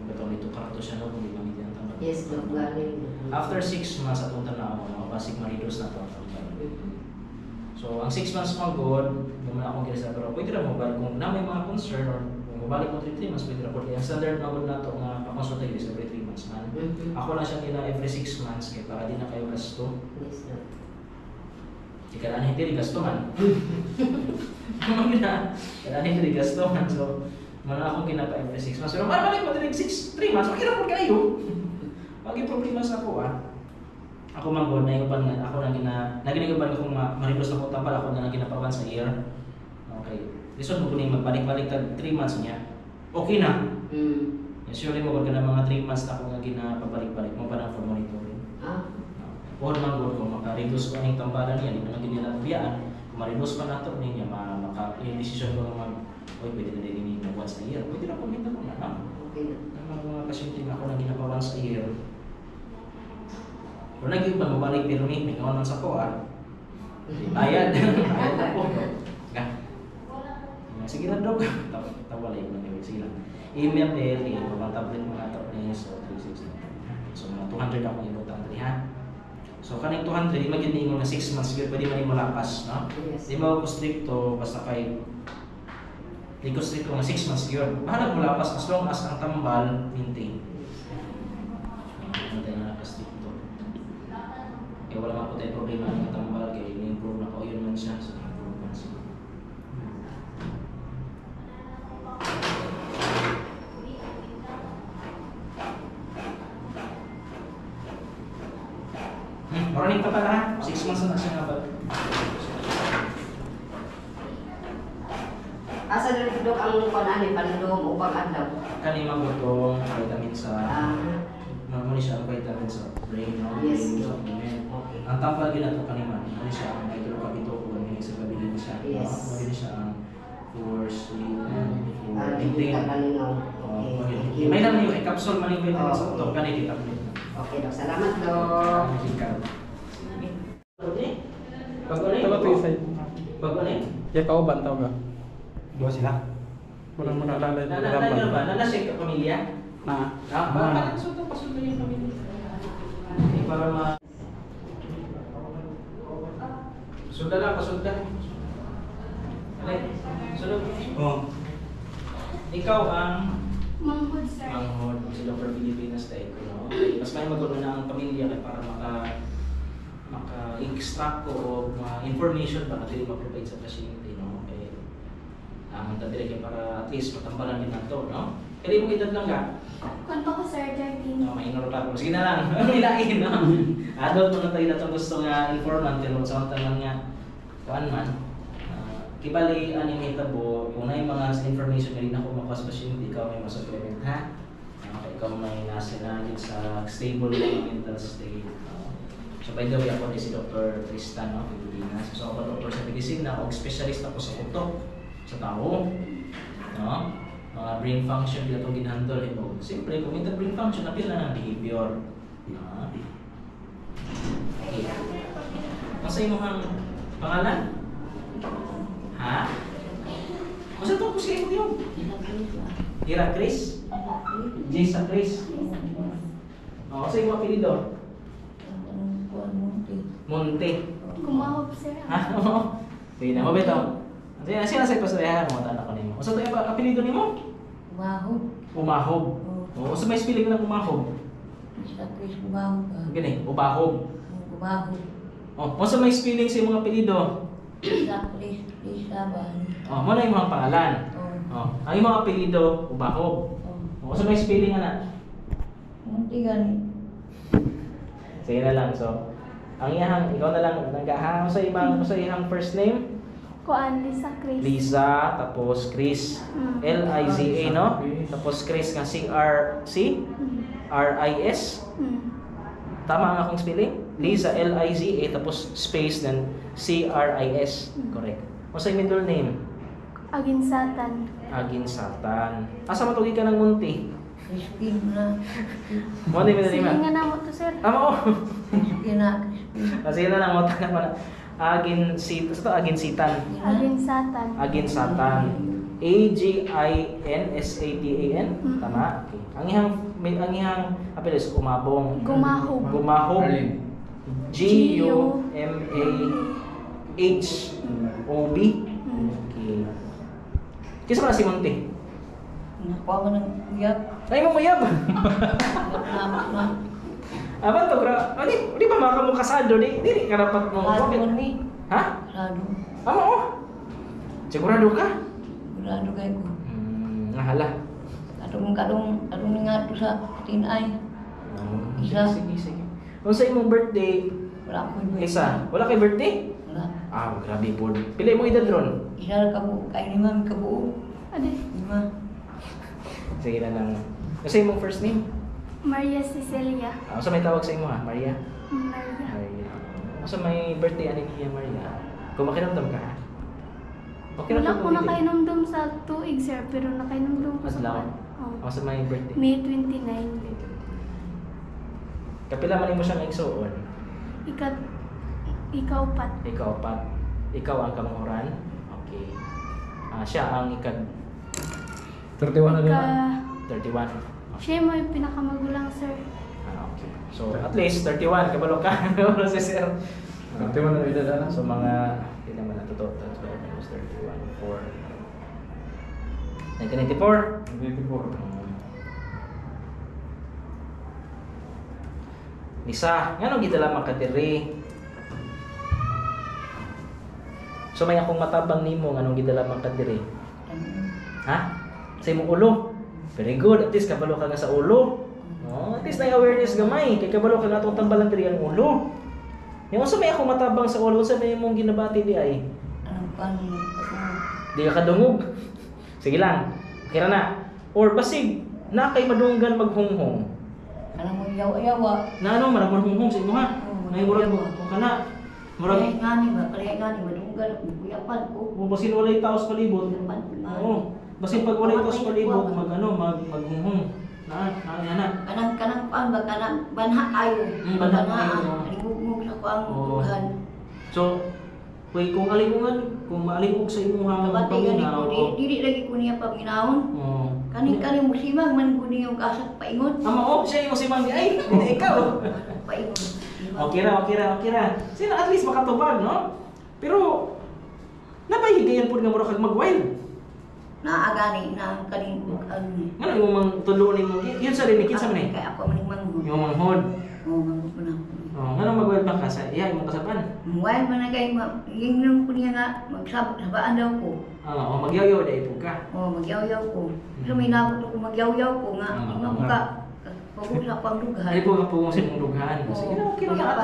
Ito nito karakto siya no, kung di man ito ang tambal. Yes, dok galing. After 6 months atong tanaw, makapasig ma-reduce na ito ang tambal. So ang 6 months mo good, naman akong ginasa, pero pwede rin mo balik kung na may mga concern or kung mabalik mo 3 months, pwede rin po. Ang standard na good na ito nga pakonsulta is every 3 months man. Ako lang siya nila every 6 months kaya para di na kayo gasto. Yes, dok. Di ka hindi gasto man. Kailangan hindi gasto man. So, mana akong ginapa every 6 months. Pero para balik mo 3 months, makirapon kayo. Pagi problema sa ako Ako man god na iuban nga ako nang naginiguban ko ma-reduce na ko tambal ako na ginapawan sa year. Okay. Lisod mo kuning magbalik-balik tag 3 months niya. Okay na. Usually mo gud na mga 3 months na ako nga ginapabalik-balik mo para for monitoring. Or man god kung maka-reduce ko ang tambalan niya, di naman ginila biyaan. Kung ma-reduce pa nato niya yung decision ko naman, oy pwede na din ni once a year. Pwede na ko minta ko na. Okay na. Mga pasyente nga ako nang ginapawan sa year. Kung lagi ba mabalik pero may kawan man sa ko bayad. Bayad na po. Sige na dog. Tawalay ko lang yung sige lang. Email din, pang tablet mga tablet so 360. So mga 200 ako ibutang dali ha. So kaning 200 di magindi mo na 6 months gyud pwede man imo lapas, no? Yes. Di mo ko stricto basta kay di ko stricto nga 6 months gyud. Bahala mo lapas as long as ang tambal maintain. Hindi na stricto. Kaya wala man po tayo problema ng tambal, kaya in-improve na ko, yun man siya, so improve man siya. Morning pa pala ha, 6 months na siya nga ba? Asa dito dok ang panani pandom upang adlaw. Kani magutong vitamin sa muli siya ang vitamin sa brain, no? Yes. Brain supplement. Okay. Ang tampal ginato kanima, muli siya ang hydrocarbon kung sa gabi din siya. Yes. Muli siya ang for sleep and for Hindi maintain. ka kalinaw. Okay. May naman yung capsule man yung vitamin sa Okay. utok, kani kita mo. Okay, dok. Salamat, dok. Tawa to isa. Ya kauban tau ka. Dua sila. Walang makalala yung Nana ba? ramban. Nana-shake ka pamilya? Na. Parang suto pa suto yung pamilya. Okay, para ma... Sunda lang, pasunda. Alay, sunod. Oh. Ikaw ang Manghod, sir. manghod si Dr. Pilipinas tayo. No? Okay, mas may magulong na ang pamilya kay para maka-extract ko o mga information ba natin ma-provide sa pasyente. No? Okay. Tabi kay para at least matambalan din nato, no? Kaya mo edad lang ka? Kung ko, sir, 13. No, minor pa ako. Sige na lang. Milain, no? Adult mo na tayo na itong gusto nga informant, pero sa lang nga, kuan man. Kibali, animatable, kung na yung mga information na rin ako makuha sa pasyente, ikaw may masupplement, ha? Ikaw may nasinagin sa stable mental state. So by the way, ako din si Dr. Tristan, no? Pilipinas. So ako doktor sa medicina, o specialist ako sa utok, sa tao. No? Mga brain function dito itong ginhandle. Siyempre, kung ito brain function, napil na ng behavior. Okay. Masa yung mga pangalan? Ha? Masa ito? Kung sa'yo yun? Ira Chris? Jessa Chris? O, sa yung apelido? Monte. Kumahog, sir. Ha? Oo. Pwede na. Mabito. Sino sa ipasalayahan mo? Mata na ko nimo. Sa ito yung apelido ni mo? Umahog. Umahog. Oo. Sa may spelling ng umahog? Sa Chris, umahog ka. Gani, ubahog. Umahog. O, sa may spelling sa mga apelido? Sa Chris, Saban. O, mo na yung mga pangalan. O, ang yung mga apelido, ubahog. O, sa may spelling na? Di gani. Sige na lang. So, ang iyang, ikaw na lang, nagahang sa iyang first name? Kuan, Lisa Chris. Liza, tapos Chris. L-I-Z-A, no? Tapos Chris nga C-R-C? R-I-S? Tama ang akong spelling? Liza, L-I-Z-A, tapos space, then C-R-I-S. Correct. O sa middle name? Aginsatan. Aginsatan. Asa matugi ka ng munti? Crispin na. Mo ni middle Sige name? nga na mo to, sir. Tama o. Crispin na. Crispin. Sige na lang, mo na mo na. Aginsitan. Aginsatan. Aginsatan. A-G-I-N-S-A-T-A-N. Tama? Okay. Ang iyang apeles, umabong. Gumahog. Gumahog. Arlene. G-U-M-A-H-O-B. Okay. Kisa pa na si Monte? Nakuha mo ng uyab. Ay, mo mayab! Na. Aban to, di ba maka mo kasado? Di ka dapat mo. Sarado Bakit? ni. Ha? Sarado. Ama o. Sigurado ka? Sarado kayo ko. Nahala. Kadong nga to sa tinay. Isa. Sige. Kung sa imong birthday, Wala ko yung isa. Wala kay birthday? Wala. Grabe po. Pili mo edad ron? Isa na kabuo. Kaya ni mami kabuo. Ade. 5. Sige na lang. Kasi imong first name? Maria Cecilia. Sa may tawag sa imo ha? Maria? Maria. Maria. Sa may birthday ani niya Maria? Kung makiramdam ka ha? Okay Wala na ko nakainomdom sa tuig, sir, pero nakainomdom ko Mas sa lang. Oh. Sa may birthday? May 29. Kapila man mo siyang igsuon? Ikaw pat. Ikaw pat. Ikaw ang kamanguran? Okay. Siya ang ikad 31 na din na. 31. Siya mo yung pinakamagulang, sir. Okay. So, at least 31. Kabalo ka. Kabalo si Sir. 31 na edad na. So, mga, hindi naman na totoo. 31, 4. 1994. 24. Lisa, nga nung gitala makadiri. So, may akong matabang nimo nga nung gitala makadiri. Ha? Sa imong ulo. Very good. At least kabalo ka nga sa ulo. No? At least na awareness gamay. Kay kabalo ka nga itong tambalan diri ang ulo. Yung sa may akong matabang sa ulo, sa may mong ginabati di ay. Anong paano? Di ka kadungog. Sige lang. Kira na. Or basig, na kay madunggan maghunghong. Anong mo yawa-yawa? Na ano, marang maghunghong sa imo ha? May murag mo. Ka na. Kaya Murag. ngani ba? Kaya ngani madunggan. Buyapan ko. O basin walay taos palibot. Oo. Basin pag walay taos palibot, maghunghong. Yan na. Kanang paan ba? Kanang banha kayo. Banha kayo. Aligugmog sa ko ang Oo. buhan. So, kung alingungan, kung maalingog sa imong Kabati gani ko. paminaw. Dili lagi ko niya paminahon. Oo. Kani musimang man ko niya yung kasak paingon. Ama siya yung si Mami ay, hindi ikaw. Paingon. Okay ra. Sino at least makatubag, no? Pero napahigayan pud nga mura kag mag-wild. Naagani na kanin Ngano yung mang tulunin mo? Yun sa rin kinsa man eh. Kaya ako maning manghod. Yung manghod. Oo, manghod ko na. Ngano mag-wild pa ka sa iya imong kasapan? Muwal man na kayo, yung ko niya nga, magsabaan daw ko. Magyaw-yaw dai pud ka. Oo, magyaw-yaw ko. So may nabot ko magyaw-yaw ko nga, tingnan mo ka, pag-usap ko ang dugahan. Ay po ka po sa imong dughan. Sige na, okay na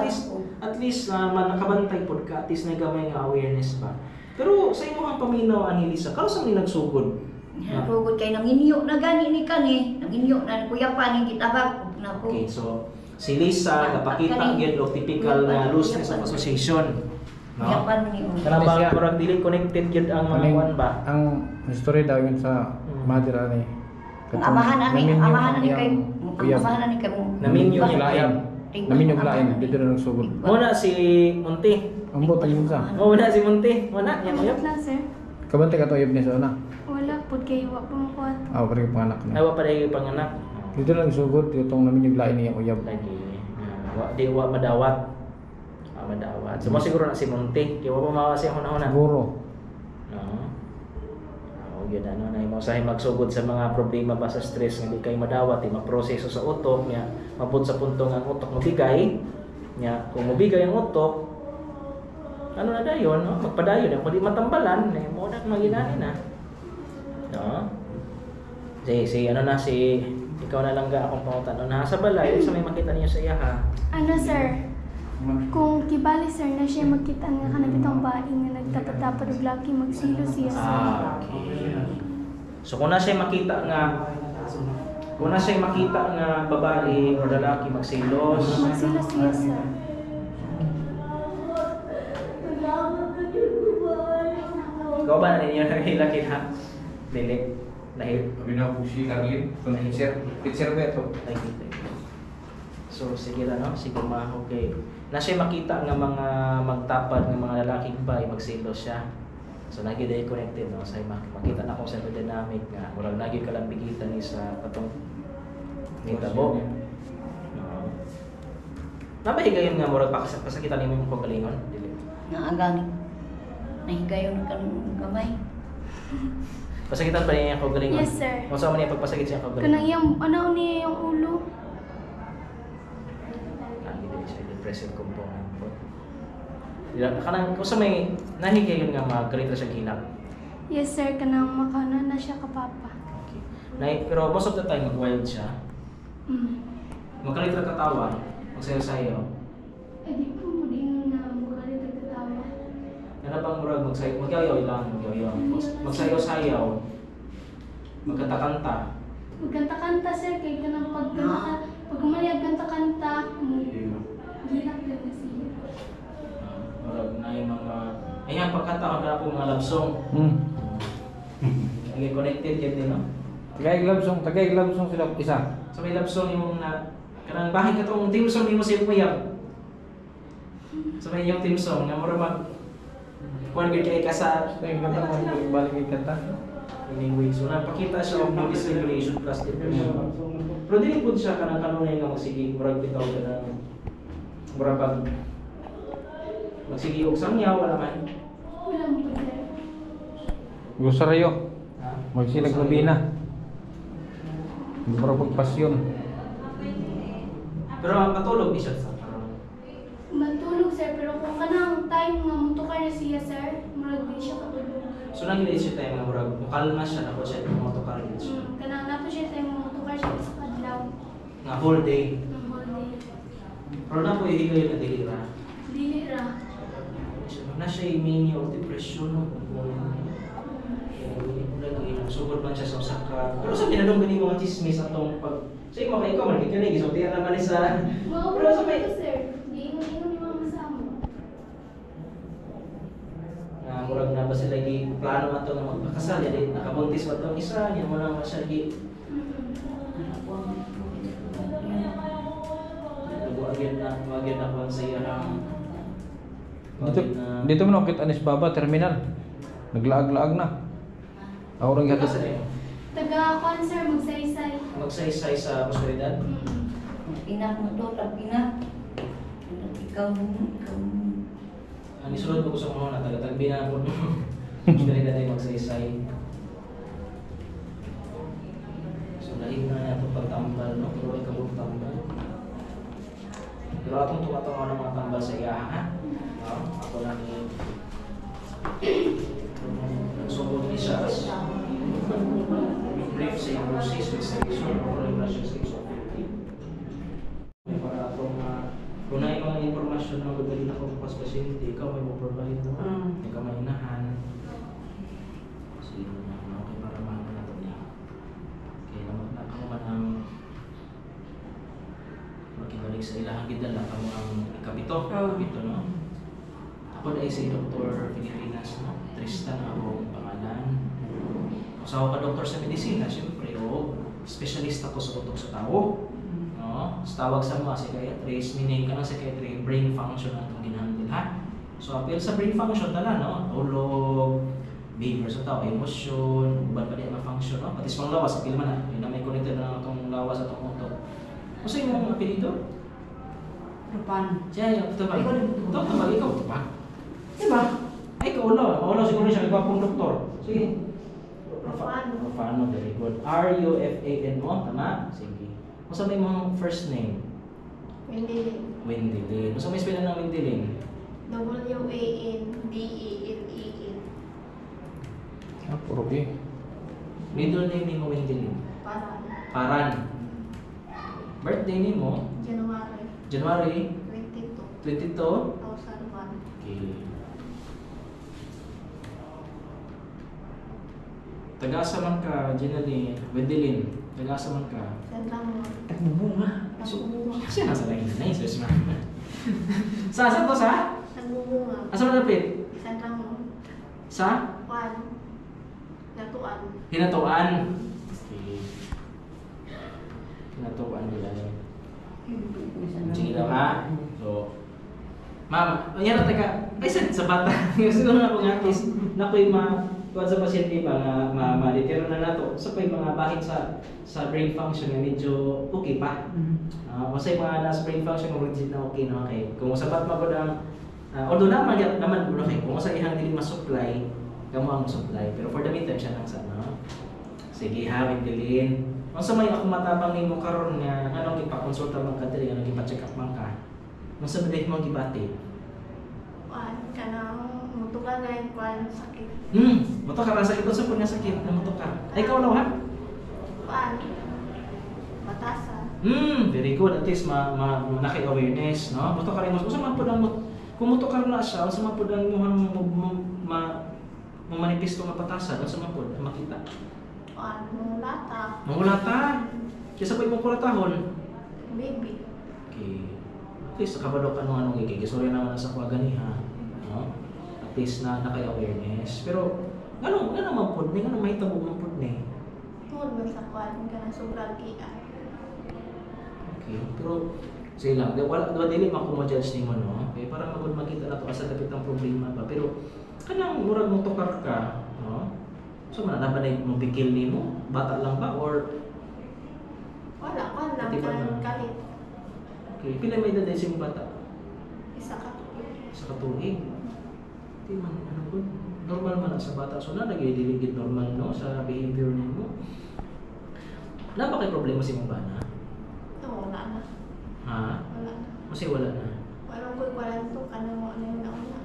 at least nakabantay pud ka, at least na gamay nga awareness ba. Pero sa imong paminaw ani Lisa, karon ni nagsugod? Natugod kay nanginyo na gani ni kani, nanginyo na kuya pa ning gitabag na ko. Okay, so si Lisa napakita gyud og typical na looseness of association. Kuya No? pa ni o. Kana ba murag dili connected gyud ang mga kuan ba? Ang history daw yun sa mother ani. Ang amahan ani kay amahan ani kay mo. Naminyo yung niya. lain. Namin yung lain, dito na nagsugod. Muna si Monte. Ang buta yun sa. Muna si Monte. Muna yan Wala uyab. lang, sir. Kabante ka to ayab niya sa una. Wala po kayo. Wala po mo kuhat. Pare panganak Ay na. wa pa dai panganak. Dito na nagsugod, itong namin yung lain niya uyab. Lagi. Wa madawat. Madawat. So mo siguro na si Monte. Kaya wa pa mawa siya hunahuna. Siguro. No. Yun ano na masahay magsugod sa mga problema ba sa stress nga di kay madawat maproseso sa utok nya mabot sa punto nga ang utok mabigay nya kung mabigay ang utok ano na dayon no magpadayon kung di matambalan mo na maginani na no si ano na si ikaw na lang ga akong pangutan. Nasa balay, sa may makita niyo sa iya ha. Ano sir? Kung kibali sir na siya magkita nga kanabitang baing nga nagtapatapad og laki magsilo siya sir. Okay. So kung na siya makita nga babae o lalaki magsilos. Magsilo siya sir. Ikaw ba na ninyo nagilakit ha? Dili. Dahil Binabusi Carlin, picture ba ito? so sige lang no, sige okay. Na siya makita nga mga magtapad nga mga lalaki ba magsilos siya. So nagi day connected no, say makita na kung sa dynamic nga murag nagi kalambigitan ni sa katong nitabo. Nabahigayon nga murag pasakitan nimo yung kagalingon dili. Naagani. Nahigayon ka ng kamay. Pasakitan pa niya yung kagalingon? Yes sir. Kung saan man niya pagpasakit siya yung Kanang kagalingon? yung ano niya yung ulo. Hindi siya depressive component po. Kanang kung saan may nahigayon nga magalit na siya ginap. Yes sir, kanang makana na siya kapapa. Okay. Pero most of the time mag-wild siya. Magalit na katawa, magsayo-sayo. Eh di ko mo din na magalit ang katawa. Ano bang murag magsayaw lang, magsayaw-sayaw, magkanta-kanta. Magkanta-kanta sir, kay kanang pag umalayag kanta-kanta, hilak din na siya. Murag na yung mga, ayan pagkanta ka po mga love song. Naging connected yan din, no? Tagaig love song sila isa. So may love song yung na, kanang bahay ka itong team song, di mo siya puyang. So may yung team song, na murag kung good kay kasal. Ay, kanta mo, balik yung kanta. Anyway, so napakita siya ng discrimination plus depression. Pero dili po siya kanang kanunay nga magsige, murag bitaw ka ng murag pag magsige og sangyaw, wala man. Wala mo pa sir. Gusto rayo. Magsilag lubina. Mura pagpasyon. Pero matulog di siya sa karon. Matulog sir, pero kung kanang time nga mutukar na siya sir, murag di siya katulog. So nang gila siya tayo nga murag mukalma siya na po siya yung mga tukar din siya. Kanang nato siya time nga mutukar siya sa kadlaw. Nga whole day. Ng whole day. Pero na po ihigay na dili ra. Dili ra. Na siya yung mania o depression no. Sugod man siya sa usaka. Pero sa pinadong gani mga chismis atong pag sa imo kay ikaw man kay kanigi so tiyan naman ni sa. Pero sa may sir, giingon-ingon ni mama sa amo. murag na ba sila gi plano ato nga magpakasal ya di nakabuntis ba tong isa nya mo lang siya gi Wagin na kung sa iyang Dito mo nakita ni Baba terminal. Naglaag-laag na. Ako rin Ito gata. sa niyo? Taga-concert, magsaysay. Magsaysay sa prosperidad? Pinak mo to, pinak. Ikaw. Ang isulod ko gusto mo na taga-tagbi na po. Prosperidad ay magsaysay. So lahig na nato pagtambal, no? Pero ay kabog tambal. Pero atong tumatong ng mga tambal sa iya, ha? No? Ako lang yung sumod ni siya as brief sa yung roses with sexual or relation sexual para atong kung na yung mga informasyon na gagawin ako pas pasyente, ikaw may mo-provide mo, ikaw may inahan kasi okay para mahal na ito niya kaya naman man ang makibalik sa ilang gidala kamo ang ikabito no? Ako dahil si Dr. Pilipinas, no? Tristan ako pangalan. Usawa ka doktor sa medisina, siyempre, specialist ako sa utok sa tao. No? Sa tawag sa mga psychiatrist, meaning ka ng psychiatry, brain function ang itong ginhandle, ha? So, appeal sa brain function tala, no? Tulog, behavior sa tao, emosyon, uban pa din ang function, no? Pati sa mga lawas, appeal man na, yun na may connected na itong lawas at itong utok. Ano sa yung apelido? Rupan. Siya, yung tabag. Tabag, ikaw, tabag. Diba? Ay, kaulaw. Kaulaw siguro siya, nagpapong doktor. Sige. Rufano, very good. R-U-F-A-N-O, tama? Sige. Masa may mong first name? Wendilin. Wendilin. Masa may spelling ng Wendilin? W-A-N-D-E-L-E-N. Puro eh. Middle name ni mo Wendilin? Paran. Paran. Birthday ni mo? January 22. 2001. Okay. Taga-asa man ka, Jenaline, Wendelin. Taga-asa man ka. Tagbubunga. Kasi nasa lain na yun, sus ma. Sa to sa? Asa man napit? Sa? Hinatuan. Okay. Hinatuan nila yun. Sige daw ha. So, ma'am, nangyari taga, ay sa bata. Kasi nung ako nga, na ko'y kuwan sa pasyente ba nga ma-determine na nato sa pay mga bahid sa brain function nga medyo okay pa. Masay mga nasa brain function nga legit na okay na okay. Kung sapat magod ang although naman okay, kung sa ihang dili ma-supply, kamo ang supply. Pero for the meantime siya lang sa ano. Sige ha, Wendelin. Kung sa may ako matabang nimo karon nga anong gipa-konsulta man ka diri, anong gipa-check up man ka. Kung sa biday mo gibati. Mutukan na yung sakit. Moto ka sakit ko sa punya sakit na moto ka. Ay ikaw law ha? Batasan. Very good. At least naki-awareness, no? Moto ka rin mo. Sa man pud ang kung moto ka na siya, sa man pud ang manifesto nga patasan, sa man pud makita. Mangulata. Kisa pa imong kuratahon. Baby. Okay. At least kabalo ka nung anong sorry naman sa kwa ganiha. No? At least na naka-awareness. Pero ano man pud ni, ano may tabo man pud ni. Tungod man sa kwan ka na sobrang kian. Okay. Pero say lang, wala dili makumo-judge nimo no. Okay, para magud makita nato asa dapit ang problema ba. Pero kanang murag mo tukar ka, no? So man na ba mo bikil nimo? Bata lang ba or wala lang kalit. Okay, pila may edad sa imong bata? Isa ka tuig. Di man ano po, normal man sa bata. So na nagdiligid normal no sa behavior nimo. Wala ba kay problema sa imong bana? Wala na. Ha? Wala na. Kasi wala na. Walang ko'y kwalanto ka na mo na una.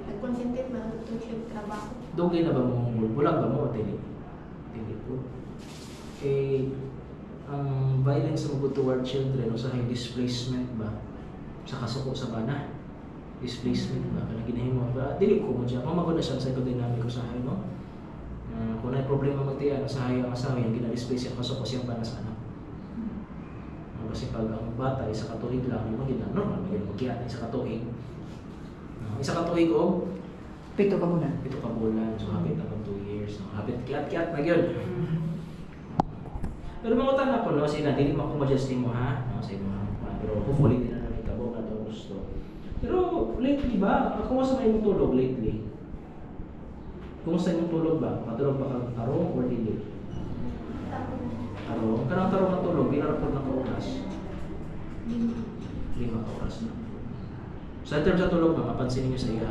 Nag-concentrate na ito siya trabaho. Dugay na ba mo? Bulag ba mo o dili? Dili po. Eh, ang violence mo toward children o sa high displacement ba? Sa kasuko sa bana? Displacement ba? Kaya ginahimo ba? Dili ko mo dyan. Mamagod na siya sa psychodynamic ko sa hay, no? Kung na problema magtiyan sa hay ang asawa, yung gina-displace yung kasuko siyang bana sa anak. Kasi pag ang bata isa katuig lang, yung magiging normal, magiging magkiyat isa katuig. Isa katuig o? 7 ka bulan. 7 ka bulan, so hapit na 2 years. No? Hapit kiyat-kiyat na yun. Pero mga tanak ko, no, sila, hindi mo ako mo ha? No, sa mga, pero hopefully din na nagtabo na ito gusto. Pero lately ba, kumusta may mong tulog lately? Kumusta yung tulog ba? Matulog ba kang tarong or dili? Tarong? Kanang tarong na tulog, pinarapod na kaunas? 5 oras na. So in terms sa tulog ba, mapansin niyo sa iya?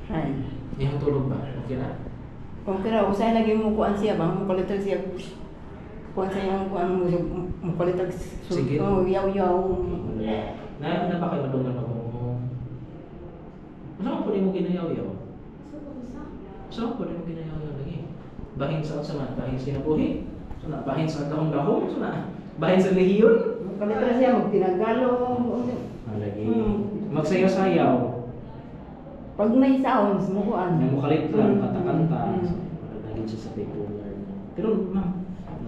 Ay. Yung tulog ba? Okay na? Kung kira, usay lagi mo kuan siya bang mukulit siya. Kuan sa yung kuan mo mukulit sige. Oh, yaw-yaw. Na ba kayo madungan ako? Ano po rin mo ginayaw-yaw? So po rin mo ginayaw-yaw lagi? Bahin sa man? Bahin sa nabuhi? So na, bahin sa gahong-gahong? So na, bahin sa lehiyon? Mukulit siya, magtinagalong. Lagi. Magsayaw-sayaw. Pag may sounds, mukuan. Yung mukalit lang, kanta-kanta. Naging siya sa bipolar. Pero ma'am,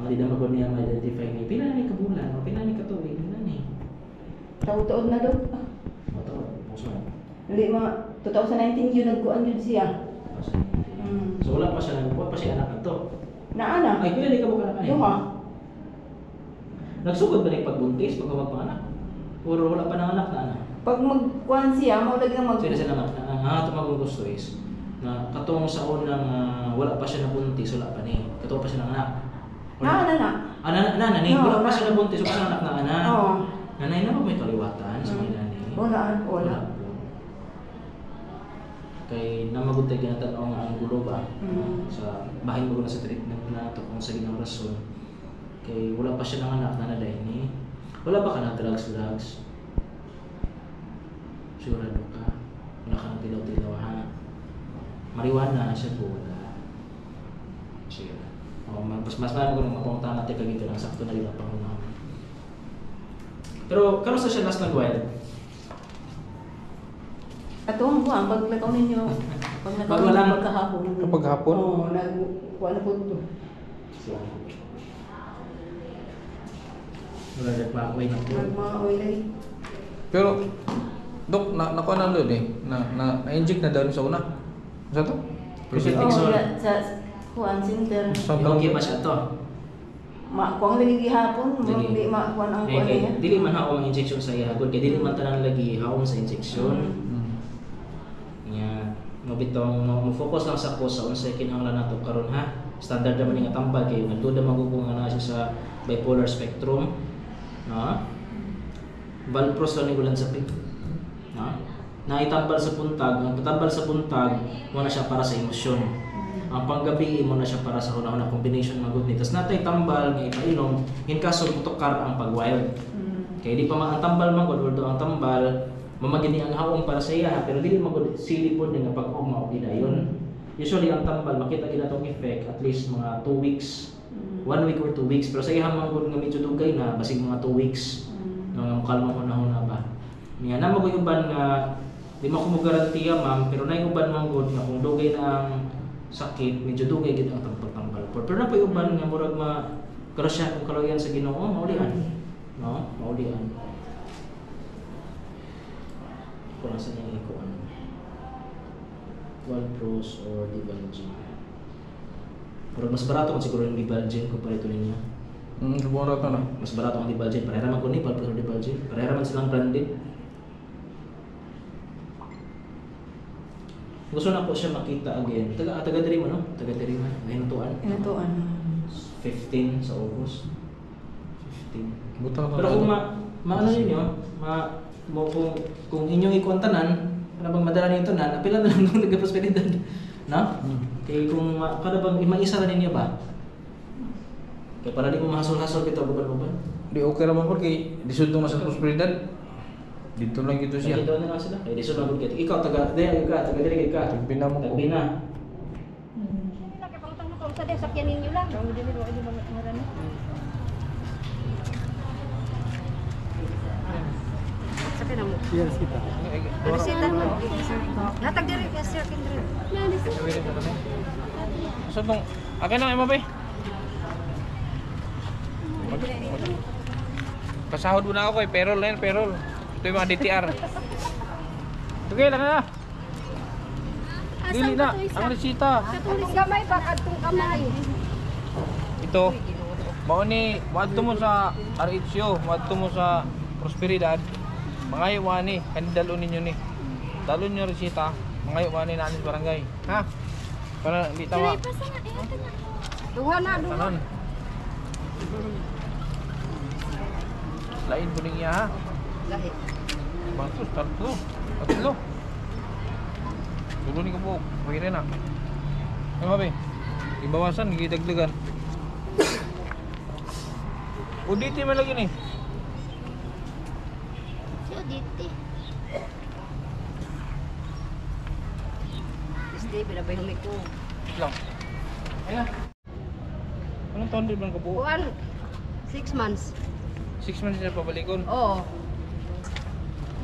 di na magod niya ma-identify niya. Pila ni kabulan, o pila ni katuig, pila ni. Taon-taon na daw. Taon, puso na. Hindi, mga 2019 yun, nagkuan yun siya. So wala pa siya, nagkuha pa siya anak ito. Naana? Ay, pila ni kabulan ka niya? Yung Nagsugod ba niya pagbuntis, pagkawag pang anak? Puro wala pa ng anak na anak? Pag magkuhan siya, maulag na mag... Sila naman, ito mga gusto is, na katong sa unang wala pa siya nabuntis, wala pa ni. Katong pa siya ng anak. Nana, wala pa siya nabuntis, wala pa siya anak na anak. Oo. Nanay na ba may kaliwatan sa mga nani? Wala. Kay namaguntay ginatanaw nga ang gulo ba? Sa bahin mo na sa treatment na ito kung sa ginang rason. Kay wala pa siya ng anak na naday ni. Wala ba ka ng drugs? Sigurado ka? Wala ka ng tilaw-tilaw ha? Marijuana siya po wala. Sige. Mas marami ko nang mapunta natin kagito lang sakto na rin ang pangunahan. Pero karon sa siya last nag-wild? Atong ko, pag nakaw ninyo, pag nakaw Pag walang- ninyo pagkahapon. Kapag hapon? Oo, nagkuha na po ito. Wala nagpa-away na po. Nagma-oil ay. Pero, Dok, nakuha na doon eh. Na-inject na daw rin sa una. Sa to? Kasi, Prophylactic Oo, zone. sa kuhaan center. sa Okay ba siya to? Kuhaan lagi gihapon, Lagi. hindi makuhaan ang Eh, kuhaan kay niya. dili man haong injection sa iya, good kay dili man tanan lagi haong sa injection. Nya, mo bitong mo focus lang sa cause sa unsay kinahanglan nato karon ha. Standard naman nga tambal kay nagduda magugong ana siya sa bipolar spectrum. No? Valpros lang ni sa pig. No? Naitambal sa puntag, ang tambal sa puntag mo na siya para sa emosyon. Ang panggabi mo na siya para sa una-una combination magud ni. Tas natay tambal nga ipainom in kaso mutokar ang pag-wild. Kaya di pa man ang tambal man gud although ang tambal mamagini ang haong para sa iya pero dili magud sili pod nga pag-uma og dayon. Usually ang tambal makita gid atong effect at least mga 2 weeks. 1 week or 2 weeks pero sa iya man gud nga medyo dugay na basig mga 2 weeks. Nang kalma mo na ba. Niya na maguban nga di mo ko mo garantiya ma'am pero nay uban man gud nga kung dugay na ang sakit medyo dugay gid ang tambal. Pero na pay uban nga murag grasya kung kaloyan sa Ginoo maulian. No? Maulian. Kung nasa niya ikuan. Valpros or Divalgin. Pero mas barato kung siguro yung Divalgin kumpara ito ninyo. subukan rato na. Mas barato ang Divalgin. Parehara man ko ni Valpros or Divalgin. Parehara man silang branded. Gusto na ko siya makita again. Taga diri man no? Taga diri man. Hinutuan. Inutuan. 15 sa August. 15. Buta Pero kung maano ninyo, kung inyong ikontanan, para bang madala ninyo tanan, apila na lang nung nagka-prosperidad. No? Kaya kung kada bang maisa na ninyo ba? Kaya para di mo mahasol-hasol kita uban-uban. Di okay naman po kay disudong na sa prosperidad. Dito lang ito siya. Kaya na lang sila. Kaya di sila magod kita. Ikaw, taga diri ka. Tagpina mo ko. Tagpina. Nakipangtang mo kung sa din, sakyan ninyo lang. Ang hindi mo marami. Sakyan na mo. Yes, kita. Resita mo. Natag diri ka sir Kendra. So tong akin na imo bay. Pasahod muna ako kay payroll na yan, payroll. Ito yung mga DTR. Okay lang na. Dili na, ang resita. Katong kamay pa katong kamay. Ito, mao ni wadto mo sa RHO, wadto mo sa Prosperidad. Mangayo wani, kanidalo ninyo ni. Dalon nyo resita, mangayo wani na anis barangay. Ha? Para di tawa. Duha na. Tanon. Lain po niya ha. Lahi. Batos, tatlo. Tatlo. Tulo ni ko po. Pwede na. Ano ba? Ibawasan, gidagdagan. Uditi man lagi ni. Uditi. Stay, binabay humiko. Lang. Ayan. Anong taon din man ka po? Kuan 6 months. 6 months na pabalikon. Oo.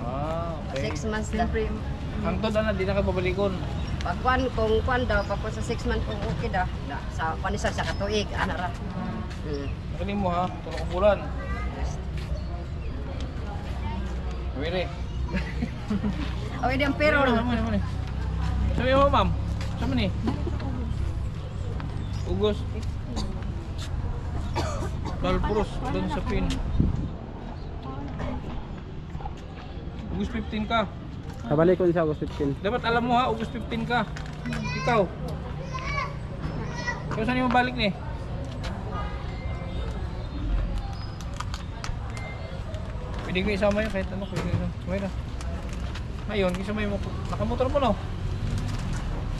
Ah, okay. 6 months na. Hangtod na di na ka pabalikon. Pag kung kuan daw, pag sa 6 months kung okay dah. Sa panisan sa katuig, ana ra. Nakinig mo ha, tulong ko bulan. Pwede. Okay din pero Ano? Sabi mo ma'am, saan man eh? Ugos. Valpros, doon sa pin. Ugos 15 ka. Kabalik ko din sa August 15. Dapat alam mo ha, Ugos 15 ka. Ikaw. Kaya saan yung balik ni? Pwede ko isama yun kahit ano, pwede ko isama. Sumay na. Ngayon, isama mo. Nakamotor mo no?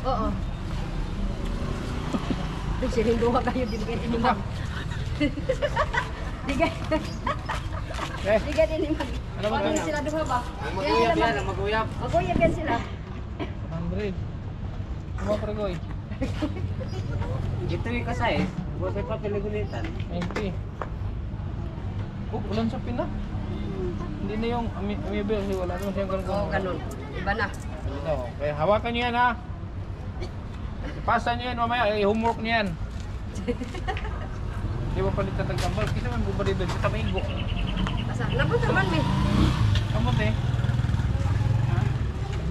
oo. Siling duha kayo di bigay ni ma'am. Digay. Eh, Digay din ni ma'am. Ano ba Ano ito? sila duha ba? Maguyab yan, maguyab. Maguyab yan sila. 100. Kuma pa rin Ito yung kasay. Buwan pa piligulitan. 90. Oh, ulan sa pina. Hindi na yung amiable kasi wala naman siyang ganun. Oo, ganun. Iba na. No, kaya hawakan niyo yan ha. Ipasa niyo yan mamaya, i-homework niyo yan. Di ba palit na tagtambal? Kasi man bubalik doon, kita maingo. Asa, nabot naman eh. Kamot eh. Ha?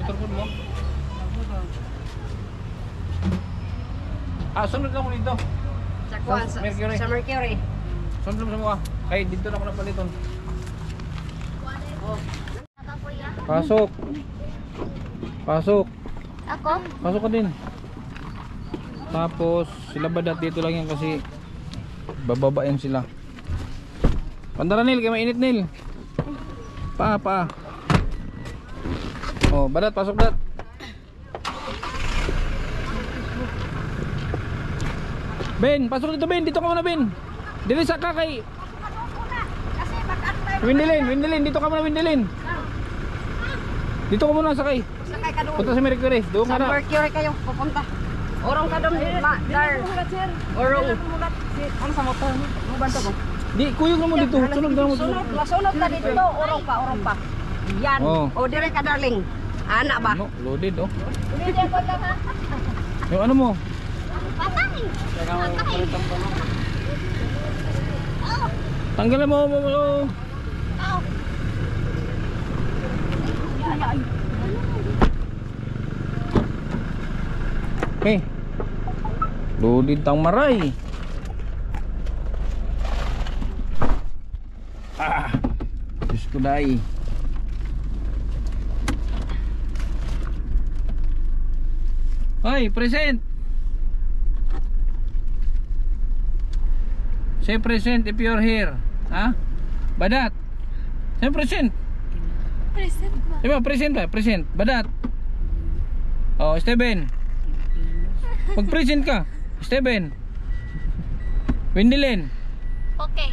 Bitulpod mo? Sunod lang mo dito. Sa kuwan, Sa Mercury. Sa Mercury. Sunod sa mga. Kaya dito na ako napaliton. Pasok. Pasok. Ako? Pasok ka din. Tapos sila Badat dito lang yan kasi bababain sila. Pandara Nil, kaya mainit Nil. Pa. Oh, Badat, pasok Badat. Ben, pasok dito Ben, dito ka muna Ben. Dili sa kakay. Windilin, dito ka muna Windilin. Dito ka muna sakay. Sakay ka doon. Punta sa Mercury, doon ka Sa na. Mercury kayo pupunta. Orong ka doon, Dar. Orong. Ano sa motor? Ano ba ito ko? Di, kuyog na mo dito. Sunod na mo. Masunod ka dito. Orong pa. Yan. Oh. O, dire ka, darling. Anak ba? No, loaded oh. Yung ano mo? Tanggalan mo. Okay. Loaded tang maray. Diyos ko dahi. Hoy, present. Say present if you're here. Ha? Badat. Say present. Present ba? Diba present ba? Present. Badat. Oh, Steven. Mag-present ka. Steven. Windilin. Okay.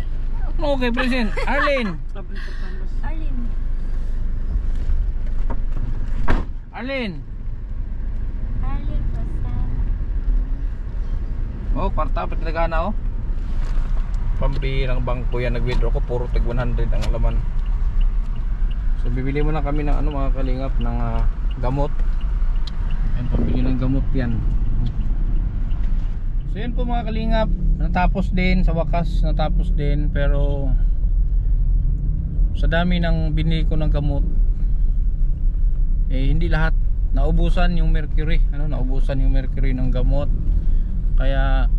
Okay, present. Arlene. Arlene. Oh, kwarta, patinagana oh. Pambihirang bangko yan, nag-withdraw ko, puro tag 100 ang laman. So bibili muna kami ng ano mga kalingap, ng gamot. Ayan, pambili ng gamot yan. So yan po mga kalingap, natapos din, sa wakas natapos din. Pero sa dami ng binili ko ng gamot, hindi lahat naubusan yung Mercury. Naubusan yung Mercury ng gamot. Kaya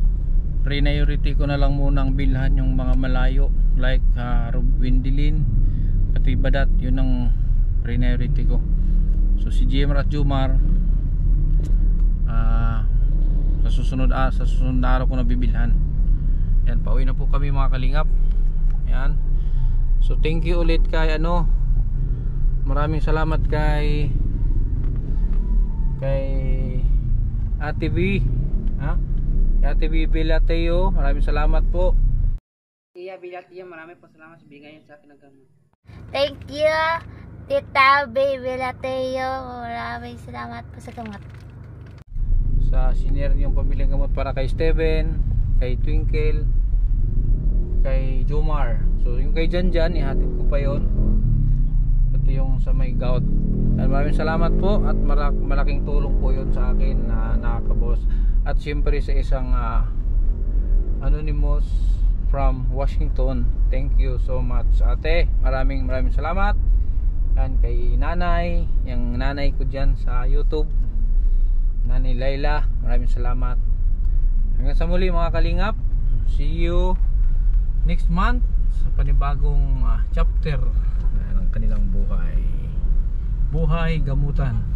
priority ko na lang munang bilhan yung mga malayo like Windilin, pati Badat, yun ang priority ko. So si GM at Jumar sa susunod na araw ko na bibilhan. Yan, pauwi na po kami mga kalingap. Yan. So thank you ulit kay maraming salamat kay Ate V. Ate V Bilateo, maraming salamat po. Iya, Bilateo, marami po salamat sa bigay sa akin ng gamot. Thank you, Tita Baby Lateo. Maraming salamat po sa gamot. Sa senior yung pamilyang gamot para kay Steven, kay Twinkle, kay Jomar. So yung kay Janjan, ihatid ko pa yon. Pati yung sa may gout. Maraming salamat po at malaking tulong po yon sa akin na nakakaboss. At siyempre sa isang anonymous from Washington, thank you so much ate, maraming salamat. Yan kay nanay, yung nanay ko dyan sa YouTube, Nanay Layla, maraming salamat. Hanggang sa muli mga kalingap, see you next month sa panibagong chapter ng kanilang buhay gamutan.